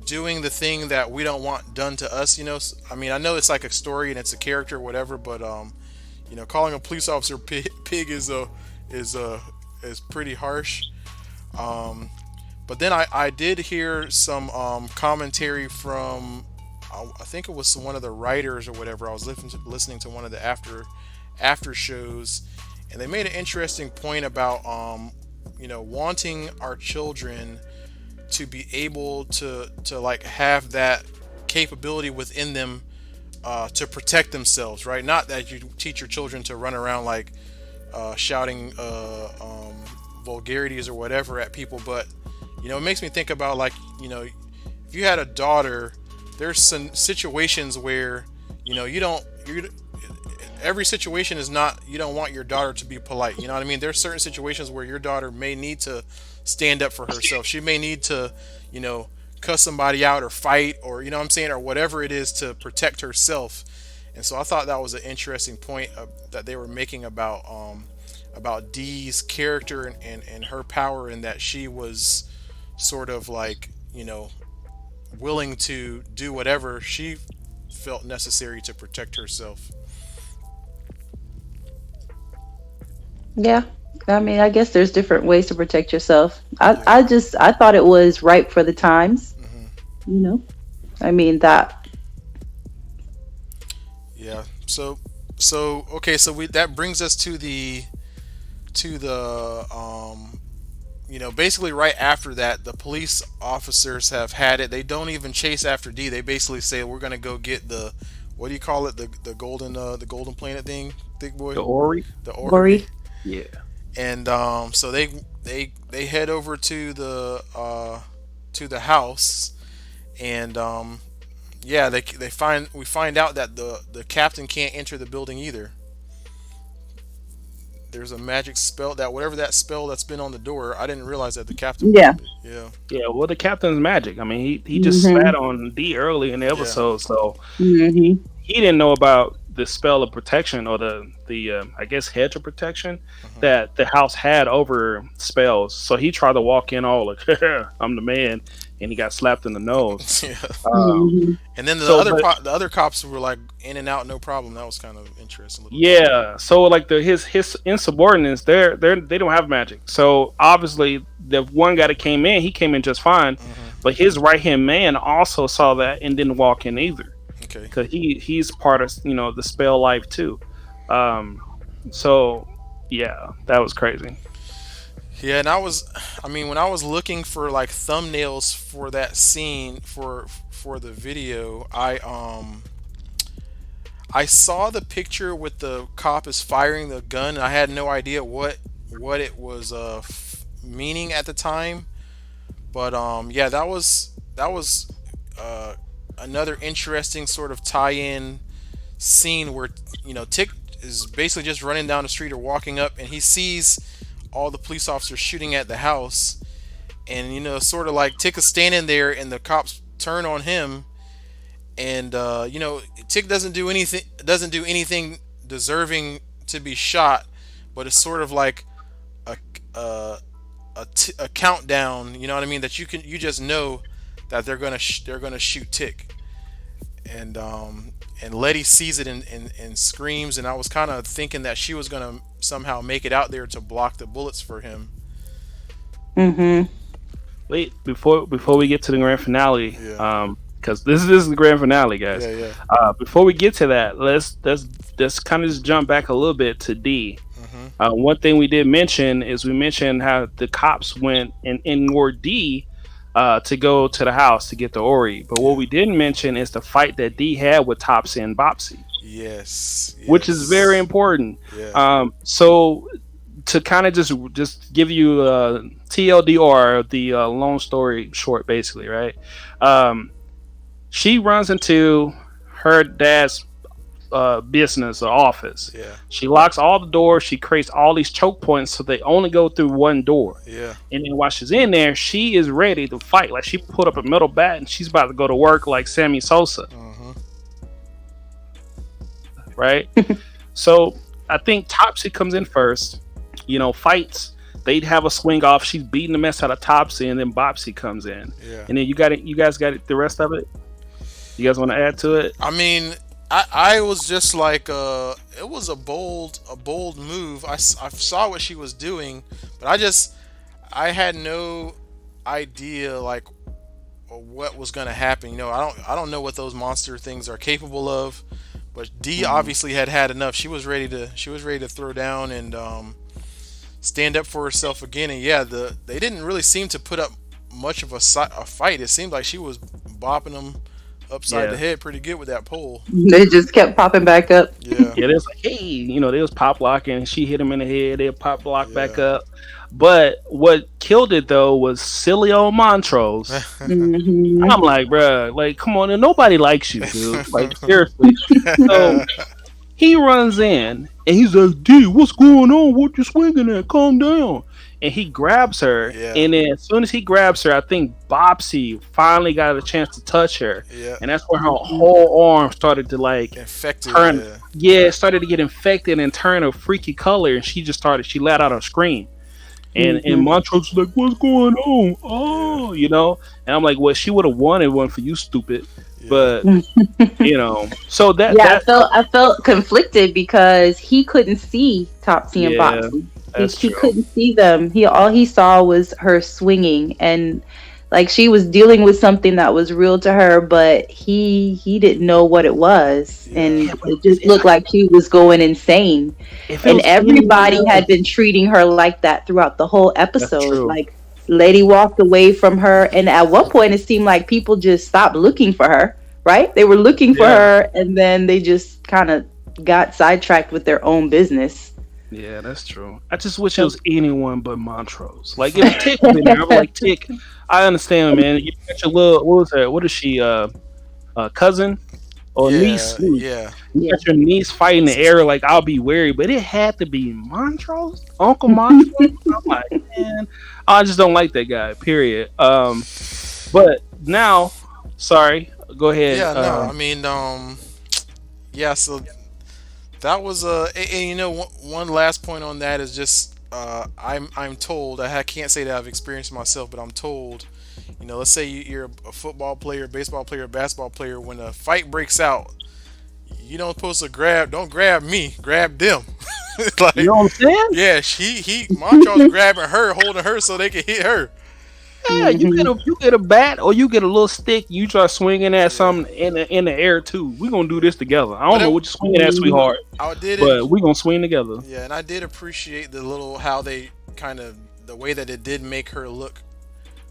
Speaker 2: doing the thing that we don't want done to us. I mean, I know it's like a story and it's a character, or whatever, but calling a police officer pig is is pretty harsh. Um, but then I did hear some commentary from I think it was one of the writers or whatever. I was listening to one of the after shows, and they made an interesting point about wanting our children to be able to like have that capability within them to protect themselves, right? Not that you teach your children to run around like shouting vulgarities or whatever at people, but it makes me think about like if you had a daughter, there's some situations where you don't you every situation is not, you don't want your daughter to be polite. You know what I mean? There's certain situations where your daughter may need to stand up for herself. She may need to, you know, cuss somebody out or fight, or what I'm saying, or whatever it is to protect herself. And so I thought that was an interesting point that they were making about Dee's character and her power, and that she was sort of like, willing to do whatever she felt necessary to protect herself.
Speaker 3: Yeah. I mean, I guess there's different ways to protect yourself.
Speaker 2: Yeah.
Speaker 3: I thought it was right for the times,
Speaker 2: Hmm.
Speaker 3: you know. I mean that.
Speaker 2: Yeah. So okay, so we that brings us to the basically right after that, the police officers have had it. They don't even chase after D. They basically say, we're gonna go get the, what do you call it, the golden planet thing, thick boy,
Speaker 1: The Ori.
Speaker 2: the orrery.
Speaker 3: Worry.
Speaker 1: Yeah.
Speaker 2: And so they head over to the house, and yeah, they find we find out that the captain can't enter the building either. There's a magic spell, that whatever that spell that's been on the door. I didn't realize that the captain
Speaker 3: Yeah.
Speaker 2: broke it. Yeah,
Speaker 1: Yeah. Well, the captain's magic. I mean, he just spat
Speaker 3: Mhm.
Speaker 1: on D early in the
Speaker 2: yeah,
Speaker 1: episode, so
Speaker 3: Mhm.
Speaker 1: he didn't know about the spell of protection or the I guess hedge of protection
Speaker 2: uh
Speaker 1: that the house had over spells. So he tried to walk in all like I'm the man, and he got slapped in the nose.
Speaker 2: Yeah.
Speaker 1: Um,
Speaker 3: Hmm.
Speaker 2: And then
Speaker 1: so, but
Speaker 2: the other cops were like in and out, no problem. That was kind of interesting little detail.
Speaker 1: yeah, so like his insubordinates, they don't have magic. So obviously, the one guy that came in, he came in just fine,
Speaker 2: Hmm.
Speaker 1: but his right hand man also saw that and didn't walk in either,
Speaker 2: Okay.
Speaker 1: because he's part of the spell life too. Um, so yeah, that was crazy.
Speaker 2: Yeah, and I mean, when I was looking for like thumbnails for that scene for the video, I saw the picture with the cop is firing the gun, and I had no idea what it was meaning at the time. But yeah, that was uh, another interesting sort of tie-in scene where Tick is basically just running down the street or walking up, and he sees all the police officers shooting at the house, and sort of like Tick is standing there, and the cops turn on him, and Tick doesn't do anything deserving to be shot, but it's sort of like a a, a countdown. You know what I mean? That you just know that they're gonna shoot Tick, and Letty sees it and screams, and I was kind of thinking that she was gonna somehow make it out there to block the bullets for him.
Speaker 3: Hmm.
Speaker 1: Wait, before we get to the grand finale,
Speaker 2: Yeah,
Speaker 1: because this is the grand finale,
Speaker 2: yeah,
Speaker 1: guys.
Speaker 2: yeah.
Speaker 1: Before we get to that, let's kind of just jump back a little bit to D.
Speaker 2: Hmm.
Speaker 1: One thing we did mention is we mentioned how the cops went and ignored D to go to the house to get the Ori. But what
Speaker 2: Yeah.
Speaker 1: we didn't mention is the fight that D had with Topsy and Bopsy,
Speaker 2: Yes.
Speaker 1: which is very
Speaker 2: Yes.
Speaker 1: important.
Speaker 2: Yeah.
Speaker 1: So to kind of just give you TLDR, the long story short, basically, right? Um, she runs into her dad's business or office.
Speaker 2: Yeah.
Speaker 1: She locks all the doors. She creates all these choke points so they only go through one door.
Speaker 2: Yeah.
Speaker 1: And then while she's in there, she is ready to fight. Like she put up a metal bat and she's about to go to work like Sammy Sosa,
Speaker 2: Uh-huh.
Speaker 1: right? So I think Topsy comes in first. Fights. They'd have a swing off. She's beating the mess out of Topsy, and then Bopsy comes in,
Speaker 2: Yeah.
Speaker 1: and then you got it. You guys got it. The rest of it. You guys want to add to it?
Speaker 2: I mean, I was just like, it was a bold move. I saw what she was doing, but I had no idea like what was gonna happen. I don't know what those monster things are capable of, but D
Speaker 1: Mhm.
Speaker 2: obviously had enough. She was ready to throw down and stand up for herself again. And yeah, they didn't really seem to put up much of a fight. It seemed like she was bopping them upside the
Speaker 1: Yeah.
Speaker 2: head pretty good with that pole.
Speaker 3: They just kept popping back up.
Speaker 2: Yeah,
Speaker 1: Yeah, they was like, hey, they was pop locking. She hit him in the head. They pop lock back
Speaker 2: yeah.
Speaker 1: up. But what killed it though was silly old Montrose.
Speaker 3: Hmm.
Speaker 1: I'm like, bruh, like, come on, and nobody likes you, dude. Like, seriously. So he runs in and he's like, D, what's going on? What you swinging at? Calm down. And he grabs her.
Speaker 2: Yeah,
Speaker 1: And then as soon as he grabs her, I think Bopsy finally got a chance to touch her.
Speaker 2: yeah.
Speaker 1: And that's where her whole arm started to like
Speaker 2: Infected.
Speaker 1: turn.
Speaker 2: Yeah,
Speaker 1: Yeah, it started to get infected and turn a freaky color. And she let out a scream. And
Speaker 3: Hmm.
Speaker 1: Montrose was like, what's going on?
Speaker 2: yeah,
Speaker 1: Oh. And I'm like, well, she would have won it one for you, stupid.
Speaker 2: yeah,
Speaker 1: But so
Speaker 3: Yeah,
Speaker 1: that
Speaker 3: I felt conflicted because he couldn't see Topsy and
Speaker 1: yeah,
Speaker 3: Bopsy.
Speaker 1: that's
Speaker 3: He
Speaker 1: true.
Speaker 3: couldn't see them. He all he saw was her swinging, and like she was dealing with something that was real to her, but he didn't know what it was,
Speaker 2: yeah,
Speaker 3: and
Speaker 1: Yeah, but
Speaker 3: it just looked like she was going insane.
Speaker 1: if it
Speaker 3: And
Speaker 1: was anyone
Speaker 3: everybody
Speaker 1: else,
Speaker 3: had been treating her like that throughout the whole
Speaker 1: that's
Speaker 3: episode.
Speaker 1: true.
Speaker 3: Like, lady walked away from her, and at one point it seemed like people just stopped looking for her, right? They were looking for
Speaker 1: Yeah,
Speaker 3: her, and then they just kind of got sidetracked with their own business.
Speaker 1: yeah, that's true. I just wish it was anyone but Montrose. Like if Tick was in there, I'm like Tick. I understand, man. You got your little what was her? What is she? Cousin or
Speaker 2: yeah,
Speaker 1: niece?
Speaker 2: yeah.
Speaker 1: You
Speaker 3: Yeah.
Speaker 1: got your niece fighting the air. Like I'll be wary, but it had to be Montrose, Uncle Montrose. I'm like, man, I just don't like that guy. Period. But now, sorry, go ahead.
Speaker 2: Yeah, no, I mean, yeah. So that was and one last point on that is just I'm told, I can't say that I've experienced myself, but I'm told, let's say you're a football player, baseball player, basketball player. When a fight breaks out, you don't supposed to don't grab me, grab them.
Speaker 1: You
Speaker 2: Like,
Speaker 1: know what I'm saying?
Speaker 2: yeah, Montrose grabbing her, holding her so they can hit her.
Speaker 1: Yeah,
Speaker 3: Hmm.
Speaker 1: you get a bat or you get a little stick. You try swinging at
Speaker 2: Yeah,
Speaker 1: something in the air too. We gonna do this together. I
Speaker 2: but
Speaker 1: don't know what you're swinging at,
Speaker 3: Hmm.
Speaker 1: sweetheart,
Speaker 2: I did it.
Speaker 1: but we gonna swing together.
Speaker 2: Yeah, and I did appreciate the little how they kind of the way that it did make her look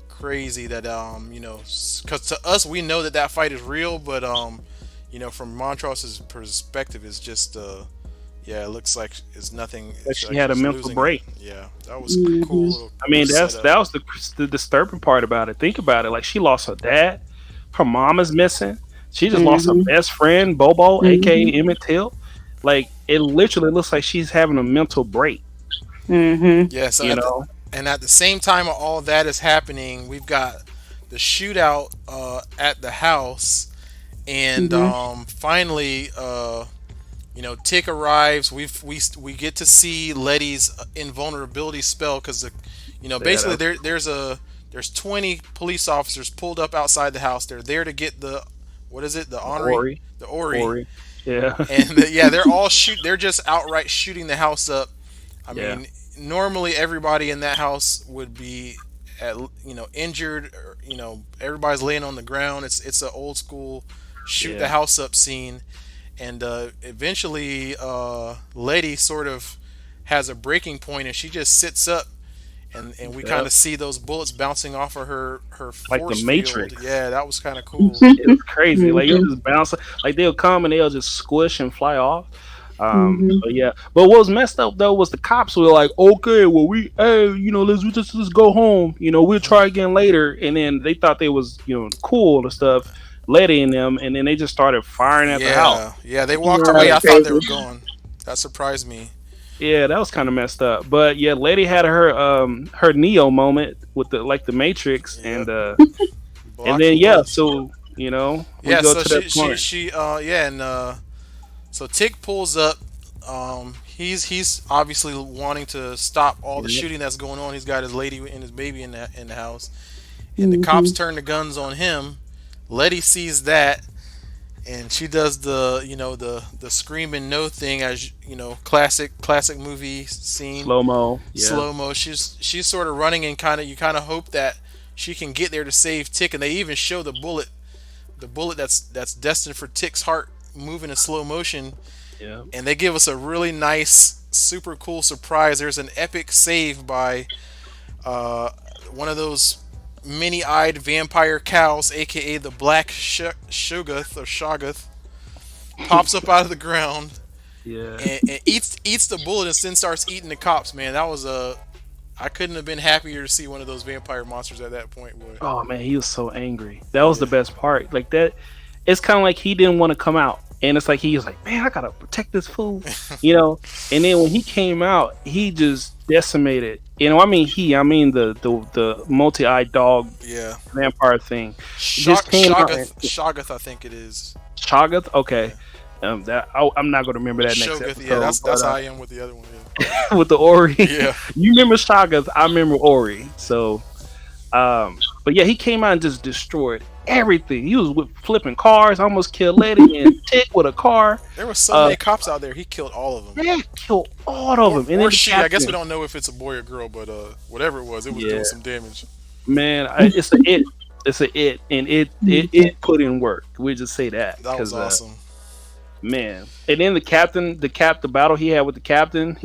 Speaker 2: crazy. That because to us we know that that fight is real, but from Montrose's perspective, it's just yeah, it looks like it's nothing.
Speaker 1: Like
Speaker 2: It's
Speaker 1: she
Speaker 2: like
Speaker 1: had a
Speaker 2: she's
Speaker 1: mental
Speaker 2: losing it.
Speaker 1: break.
Speaker 2: Yeah, that was a cool
Speaker 3: Hmm.
Speaker 2: little
Speaker 1: I mean,
Speaker 2: setup.
Speaker 1: that was the disturbing part about it. Think about it. Like she lost her dad, her mom is missing. She just lost her
Speaker 3: Hmm.
Speaker 1: best friend, Bobo, aka
Speaker 3: Hmm.
Speaker 1: Emmett Till. Like it literally looks like she's having a mental break.
Speaker 3: Hmm.
Speaker 2: Yeah, so
Speaker 1: You know,
Speaker 2: and at the same time all that is happening, we've got the shootout at the house, and
Speaker 3: Hmm.
Speaker 2: finally, Tick arrives. We get to see Letty's invulnerability spell because
Speaker 1: yeah,
Speaker 2: basically there's 20 police officers pulled up outside the house. They're there to get the what is it, the Henri,
Speaker 1: Ori,
Speaker 2: the Ori,
Speaker 1: Ori, yeah,
Speaker 2: and yeah, they're just outright shooting the house up. I
Speaker 1: yeah,
Speaker 2: mean, normally everybody in that house would be injured, or, everybody's laying on the ground. It's an old school shoot the
Speaker 1: yeah,
Speaker 2: house up scene, and eventually Lady sort of has a breaking point, and she just sits up, and we kind
Speaker 1: yeah.
Speaker 2: of see those bullets bouncing off of her
Speaker 1: Like the
Speaker 2: force field.
Speaker 1: Matrix.
Speaker 2: Yeah, that was kind of cool.
Speaker 1: It was crazy. Like it
Speaker 3: Hmm.
Speaker 1: was just bouncing. Like they'll come and they'll just squish and fly off.
Speaker 3: Hmm.
Speaker 1: But yeah. But what was messed up though was the cops were like, okay, well hey, let's go home. We'll try again later. And then they thought they was cool and stuff, letting them, and then they just started firing at the house.
Speaker 2: Yeah, they walked
Speaker 3: Yeah,
Speaker 2: away.
Speaker 3: that's
Speaker 2: I thought they
Speaker 3: crazy.
Speaker 2: were gone. That surprised me.
Speaker 1: Yeah, that was kind of messed up. But yeah, Lady had her Neo moment with the Matrix,
Speaker 2: Yep,
Speaker 1: and then
Speaker 2: blocking
Speaker 1: yeah,
Speaker 2: bullets.
Speaker 1: so we
Speaker 2: Yeah,
Speaker 1: go
Speaker 2: so
Speaker 1: to that point.
Speaker 2: yeah, and so Tick pulls up. He's obviously wanting to stop all the
Speaker 1: Yeah,
Speaker 2: shooting that's going on. He's got his lady and his baby in the house, and the cops
Speaker 3: Hmm.
Speaker 2: turn the guns on him. Letty sees that, and she does the screaming no thing, as classic movie scene,
Speaker 1: slow mo. Yeah,
Speaker 2: slow mo. She's sort of running, and you kind of hope that she can get there to save Tick, and they even show the bullet that's destined for Tick's heart moving in slow motion,
Speaker 1: yeah.
Speaker 2: and they give us a really nice, super cool surprise. There's an epic save by uh, one of those many-eyed vampire cows, aka the Black Shogoth or Shoggoth, pops up out of the ground
Speaker 1: Yeah.
Speaker 2: and eats the bullet and then starts eating the cops. Man, that was a I couldn't have been happier to see one of those vampire monsters at that point, boy.
Speaker 1: Oh man, he was so angry. That was the
Speaker 2: Yeah.
Speaker 1: best part. Like that, it's kind of like he didn't want to come out, and it's like he was like, man, I gotta protect this fool, you know. And then when he came out, he just decimated. I mean the multi-eyed dog
Speaker 2: Yeah.
Speaker 1: vampire thing. It just came out. And,
Speaker 2: Shoggoth, I think it is.
Speaker 1: Shoggoth, okay.
Speaker 2: Yeah.
Speaker 1: I'm not gonna remember that next
Speaker 2: Shoggoth, yeah,
Speaker 1: episode,
Speaker 2: that's
Speaker 1: but
Speaker 2: how I am with the other one.
Speaker 1: with the Ori,
Speaker 2: Yeah.
Speaker 1: you remember Shoggoth, I remember Ori. So but yeah, he came out and just destroyed everything. He was flipping cars, almost killed Letty and Tick with a car.
Speaker 2: There were so
Speaker 1: Uh,
Speaker 2: many cops out there. He killed all of them.
Speaker 1: yeah, killed all of them. And then
Speaker 2: Or
Speaker 1: the
Speaker 2: she. I guess we
Speaker 1: captain,
Speaker 2: don't know if it's a boy or girl, but whatever it was
Speaker 1: yeah,
Speaker 2: doing some damage.
Speaker 1: man, it's a it. It's a it, and it put in work. We just say that
Speaker 2: That was
Speaker 1: because
Speaker 2: awesome.
Speaker 1: man, and then the battle he had with the captain.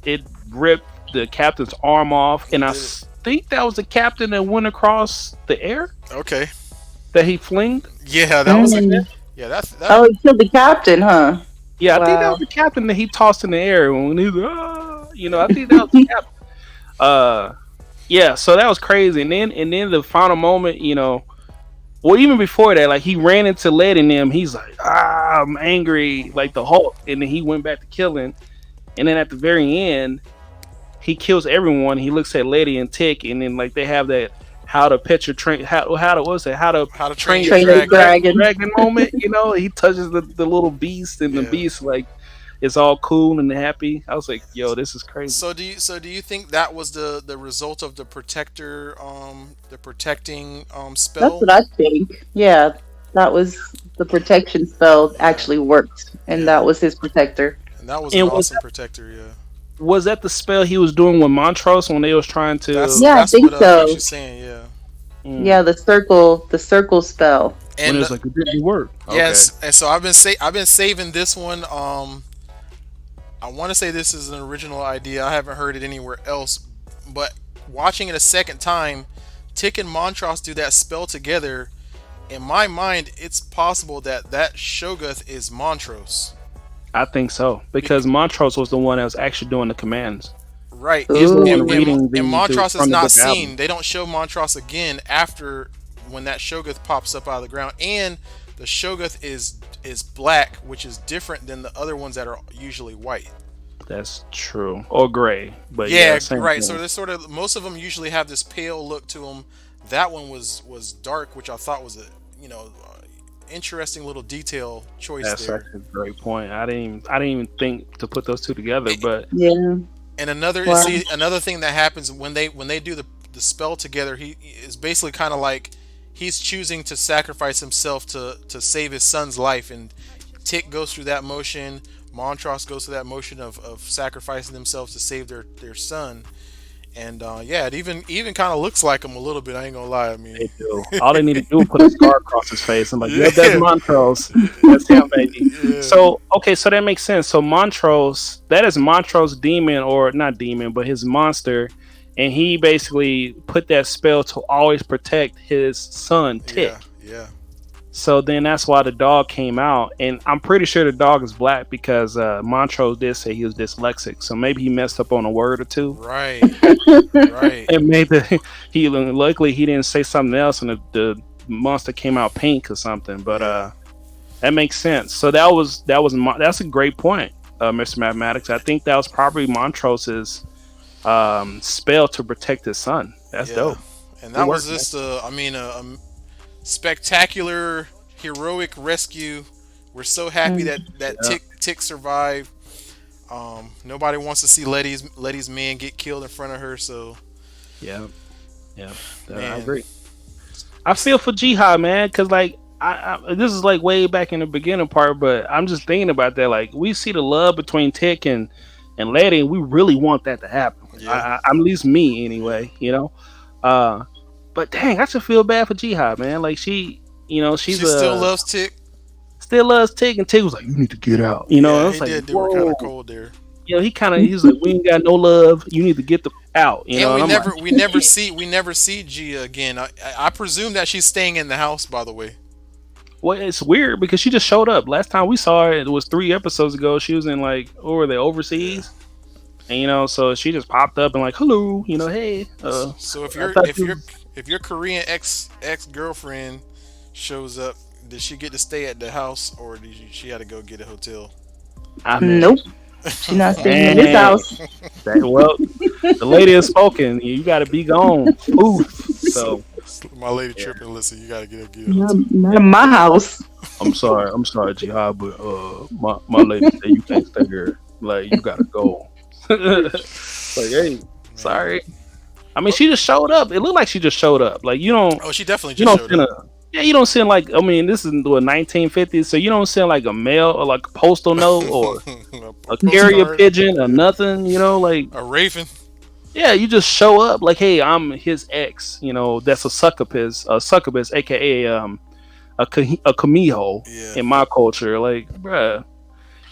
Speaker 1: It ripped the captain's arm off,
Speaker 2: He
Speaker 1: and
Speaker 2: did it.
Speaker 1: think that was the captain that went across the air
Speaker 2: Okay.
Speaker 1: that he flinged.
Speaker 2: Yeah, that was a.
Speaker 3: Mm.
Speaker 2: Yeah, that's that.
Speaker 3: Oh, he killed the captain, huh?
Speaker 1: Yeah, I think that was
Speaker 3: Wow.
Speaker 1: the captain that he tossed in the air when he was, I think that was the captain. Uh, yeah, so that was crazy. And then the final moment, well, even before that, like he ran into Led in them. He's like, I'm angry, like the Hulk. And then he went back to killing. And then at the very end, he kills everyone. He looks at Letty and Tick, and then like they have that how to pet your train, how to what's it, how to
Speaker 2: How to Train
Speaker 1: train
Speaker 2: Your
Speaker 1: your
Speaker 3: Train the
Speaker 2: Dragon.
Speaker 3: dragon.
Speaker 1: dragon moment. He touches the little beast, and the
Speaker 2: Yeah.
Speaker 1: beast like it's all cool and happy. I was like, yo, this is crazy.
Speaker 2: So do you think that was the result of the protector the protecting
Speaker 3: That's
Speaker 2: spell?
Speaker 3: what I think. Yeah, that was the protection spell
Speaker 2: Yeah.
Speaker 3: actually worked, and
Speaker 2: Yeah.
Speaker 3: that was his protector.
Speaker 2: And that was an
Speaker 1: And
Speaker 2: awesome protector, yeah.
Speaker 1: was that the spell he was doing with Montrose when they was trying
Speaker 2: That's
Speaker 1: to
Speaker 3: Yeah, I
Speaker 2: that's
Speaker 3: think
Speaker 2: what Vic
Speaker 3: so.
Speaker 2: is saying, yeah.
Speaker 1: mm,
Speaker 3: Yeah, the circle spell.
Speaker 1: when it
Speaker 2: And
Speaker 1: was like it didn't work? Okay,
Speaker 2: yes, and so I've been saving this one. I want to say this is an original idea. I haven't heard it anywhere else, but watching it a second time, Tick and Montross do that spell together. In my mind, it's possible that that Shogoth is Montrose.
Speaker 1: I think so because
Speaker 2: Bec-
Speaker 1: Montrose was the one that was actually doing the commands.
Speaker 2: right,
Speaker 1: He's the one
Speaker 3: Ooh.
Speaker 1: reading
Speaker 2: and
Speaker 1: the
Speaker 2: Montross is
Speaker 1: from the
Speaker 2: not
Speaker 1: book album.
Speaker 2: seen. They don't show Montross again after when that Shogoth pops up out of the ground, and the Shogoth is black, which is different than the other ones that are usually white.
Speaker 1: That's true, or gray, but yeah,
Speaker 2: Yeah,
Speaker 1: same
Speaker 2: right. So
Speaker 1: thing.
Speaker 2: there's sort of most of them usually have this pale look to them. That one was dark, which I thought was a interesting little detail choice
Speaker 1: That's
Speaker 2: there.
Speaker 1: actually a great point. I didn't even think to put those two together,
Speaker 2: A-
Speaker 1: but
Speaker 3: Yeah.
Speaker 2: And another
Speaker 3: Wow.
Speaker 2: see another thing that happens when they do the spell together, he is basically kind of like he's choosing to sacrifice himself to save his son's life, and Tick goes through that motion. Montross goes through that motion of sacrificing themselves to save their son. And yeah, it even kind of looks like him a little bit. I ain't gonna lie. I mean,
Speaker 1: they do. All they need to do is put a scar across his face. I'm like, yep, that's
Speaker 2: yeah,
Speaker 1: Montrose. That's him, baby.
Speaker 2: yeah,
Speaker 1: So, okay, so that makes sense. So Montrose, that is Montrose demon, or not demon, but his monster, and he basically put that spell to always protect his son,
Speaker 2: yeah,
Speaker 1: Tick.
Speaker 2: yeah,
Speaker 1: So then that's why the dog came out, and I'm pretty sure the dog is black because Montrose did say he was dyslexic, so maybe he messed up on a word or two,
Speaker 2: right, right,
Speaker 1: and maybe he luckily he didn't say something else, and the monster came out pink or something. But
Speaker 2: yeah,
Speaker 1: that makes sense. So that's a great point, Mr. Mathematics. I think that was probably Montrose's spell to protect his son. That's
Speaker 2: yeah.
Speaker 1: dope.
Speaker 2: And
Speaker 1: Good
Speaker 2: that was
Speaker 1: work, man.
Speaker 2: just a spectacular, heroic rescue. We're so happy
Speaker 3: Mm.
Speaker 2: that
Speaker 1: Yeah,
Speaker 2: Tick survived. Nobody wants to see Letty's man get killed in front of her. So
Speaker 1: yeah, yeah. I
Speaker 2: man,
Speaker 1: agree. I feel for Jihad, man, because like this is like way back in the beginning part, but I'm just thinking about that. Like we see the love between Tick and Letty, and we really want that to happen.
Speaker 2: yeah,
Speaker 1: I'm at least me
Speaker 2: yeah.
Speaker 1: anyway, you know. Uh, but dang, I should feel bad for Jihad, man. Like she's
Speaker 2: She still
Speaker 1: a
Speaker 2: loves Tick.
Speaker 1: still loves Tick, and Tick was like, "You need to get out," you know. And I
Speaker 2: Yeah,
Speaker 1: was
Speaker 2: he
Speaker 1: like,
Speaker 2: did. They were kind of
Speaker 1: "Whoa,"
Speaker 2: cold there.
Speaker 1: you know. He's like, "We ain't got no love. You need to get the out," you
Speaker 2: And
Speaker 1: know. And I'm like,
Speaker 2: we never see Gia again. I presume that she's staying in the house. By the way.
Speaker 1: well, it's weird because she just showed up. Last time we saw her, it was 3 episodes ago. She was in like, or were they
Speaker 2: Yeah.
Speaker 1: overseas? And so she just popped up and like, hello, hey,
Speaker 2: So
Speaker 1: I thought you was,
Speaker 2: if your Korean ex girlfriend shows up, did she get to stay at the house, or she had to go get a hotel?
Speaker 1: I mean,
Speaker 3: Nope. She's not staying in his
Speaker 1: dang,
Speaker 3: house.
Speaker 1: well, the lady has spoken. You got to be gone. Oof. So
Speaker 2: My lady
Speaker 1: yeah,
Speaker 2: tripping. Listen, you gotta get a
Speaker 3: Not,
Speaker 2: hotel.
Speaker 3: not in my house.
Speaker 1: I'm sorry, Jihad, but my lady said you can't stay here. Like you gotta go. Like, hey,
Speaker 2: Man.
Speaker 1: sorry. I mean, she just showed up. It looked like she just showed up. Like
Speaker 2: Oh, she definitely
Speaker 1: you
Speaker 2: just
Speaker 1: don't
Speaker 2: showed
Speaker 1: send
Speaker 2: up.
Speaker 1: a yeah, you don't send like I mean, this is the 1950s, so you don't send like a mail or like a postal note or
Speaker 2: A
Speaker 1: a carrier
Speaker 2: postcard.
Speaker 1: pigeon or
Speaker 2: Yeah.
Speaker 1: nothing. Like
Speaker 2: A raven.
Speaker 1: yeah, you just show up like, hey, I'm his ex. That's a succubus, aka a kamiho
Speaker 2: Yeah.
Speaker 1: in my culture. Like, bruh.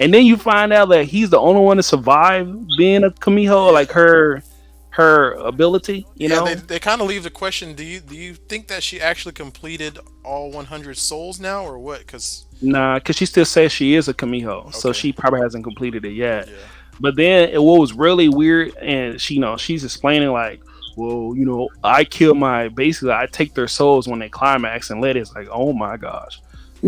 Speaker 1: And then you find out that he's the only one to survive being a kamiho,
Speaker 2: Yeah.
Speaker 1: like her ability.
Speaker 2: Yeah, they kind of leave the question. Do you think that she actually completed all 100 souls now, or what? Cause
Speaker 1: Nah, because she still says she is a Kamiho, so
Speaker 2: okay,
Speaker 1: she probably hasn't completed it yet.
Speaker 2: yeah,
Speaker 1: But then what was really weird, and she's explaining like, well, I kill basically I take their souls when they climax, and Letty's like, oh my gosh,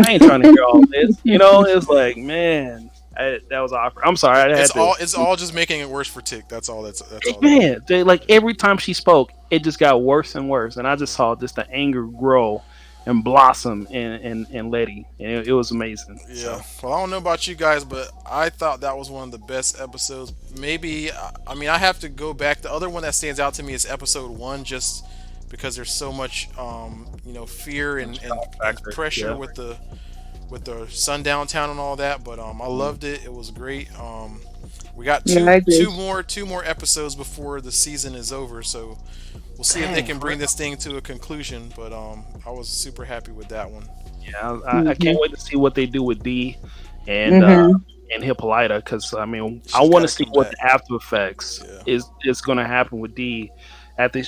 Speaker 1: I ain't trying to hear all this. It's like, man, that was awkward. I'm sorry, I had to.
Speaker 2: it's all just making it worse for Tick. That's all that is.
Speaker 1: Man, like every time she spoke, it just got worse and worse, and I just saw just the anger grow. and Blossom and Letty, and it was amazing.
Speaker 2: Yeah.
Speaker 1: So
Speaker 2: Well, I don't know about you guys, but I thought that was one of the best episodes. Maybe, I mean, I have to go back. The other one that stands out to me is episode one, just because there's so much, fear and
Speaker 1: factor,
Speaker 2: pressure
Speaker 1: yeah.
Speaker 2: with the sundown town and all that. But I loved it. It was great. We got
Speaker 3: Yeah, I agree.
Speaker 2: two more episodes before the season is over, so we'll see if they
Speaker 1: Dang,
Speaker 2: can
Speaker 1: for
Speaker 2: bring
Speaker 1: real.
Speaker 2: this thing to a conclusion. But I was super happy with that one.
Speaker 1: Yeah, I can't
Speaker 3: Mhm.
Speaker 1: wait to see what they do with D and
Speaker 3: Mhm.
Speaker 1: Hippolyta, because I mean I
Speaker 2: She's got
Speaker 1: want to
Speaker 2: to
Speaker 1: see
Speaker 2: come
Speaker 1: what
Speaker 2: back.
Speaker 1: the after effects
Speaker 2: Yeah,
Speaker 1: is going to happen with D after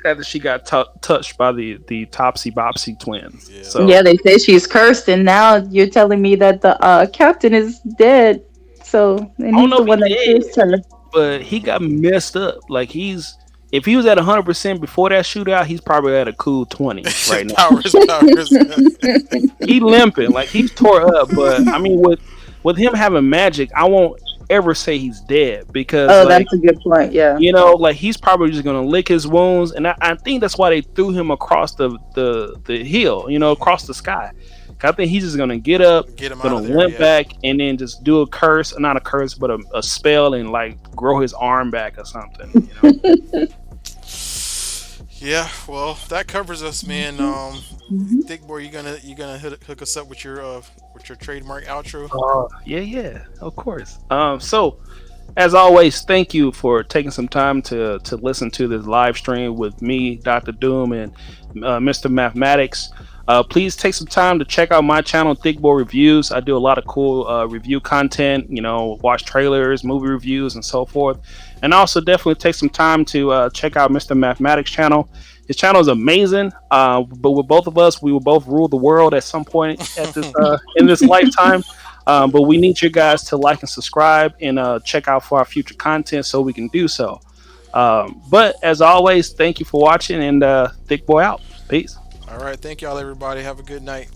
Speaker 1: after she got touched by the Topsy Bopsy twins.
Speaker 2: yeah.
Speaker 1: So
Speaker 3: Yeah, they say she's cursed, and now you're telling me that the captain is dead. So, and
Speaker 1: I don't
Speaker 3: he's
Speaker 1: know
Speaker 3: the
Speaker 1: if he
Speaker 3: one that
Speaker 1: did,
Speaker 3: cursed her.
Speaker 1: but he
Speaker 2: Hmm.
Speaker 1: got messed up. Like if he was at 100% before that shootout, he's probably at a cool 20
Speaker 2: His
Speaker 1: right now.
Speaker 2: power, his powers.
Speaker 1: He limping, like he's tore up. But I mean, with him having magic, I won't ever say he's dead because
Speaker 3: Oh,
Speaker 1: like
Speaker 3: that's a good point. Yeah.
Speaker 1: like he's probably just gonna lick his wounds, and I think that's why they threw him across the hill, across the sky. 'Cause I think he's just gonna get up,
Speaker 2: Get him out
Speaker 1: gonna
Speaker 2: of there.
Speaker 1: limp
Speaker 2: Yeah.
Speaker 1: back, and then just do a curse, not a curse, but a spell, and like grow his arm back or something.
Speaker 2: Yeah. Well, that covers us, man.
Speaker 3: Mhm.
Speaker 2: Thick boy, you gonna hook us up with your trademark outro.
Speaker 1: Yeah, yeah, of course. So as always, thank you for taking some time to listen to this live stream with me, Dr. Doom, and Mr. Mathematics. Please take some time to check out my channel, ThiccBoi Reviews. I do a lot of cool review content, watch trailers, movie reviews, and so forth. And also definitely take some time to check out Mr. Mathematics' channel. His channel is amazing. But with both of us, we will both rule the world at some point at this in this lifetime. But we need you guys to like and subscribe and check out for our future content so we can do so. But as always, thank you for watching, and Thick Boy out. Peace.
Speaker 2: All right. Thank y'all, everybody. Have a good night.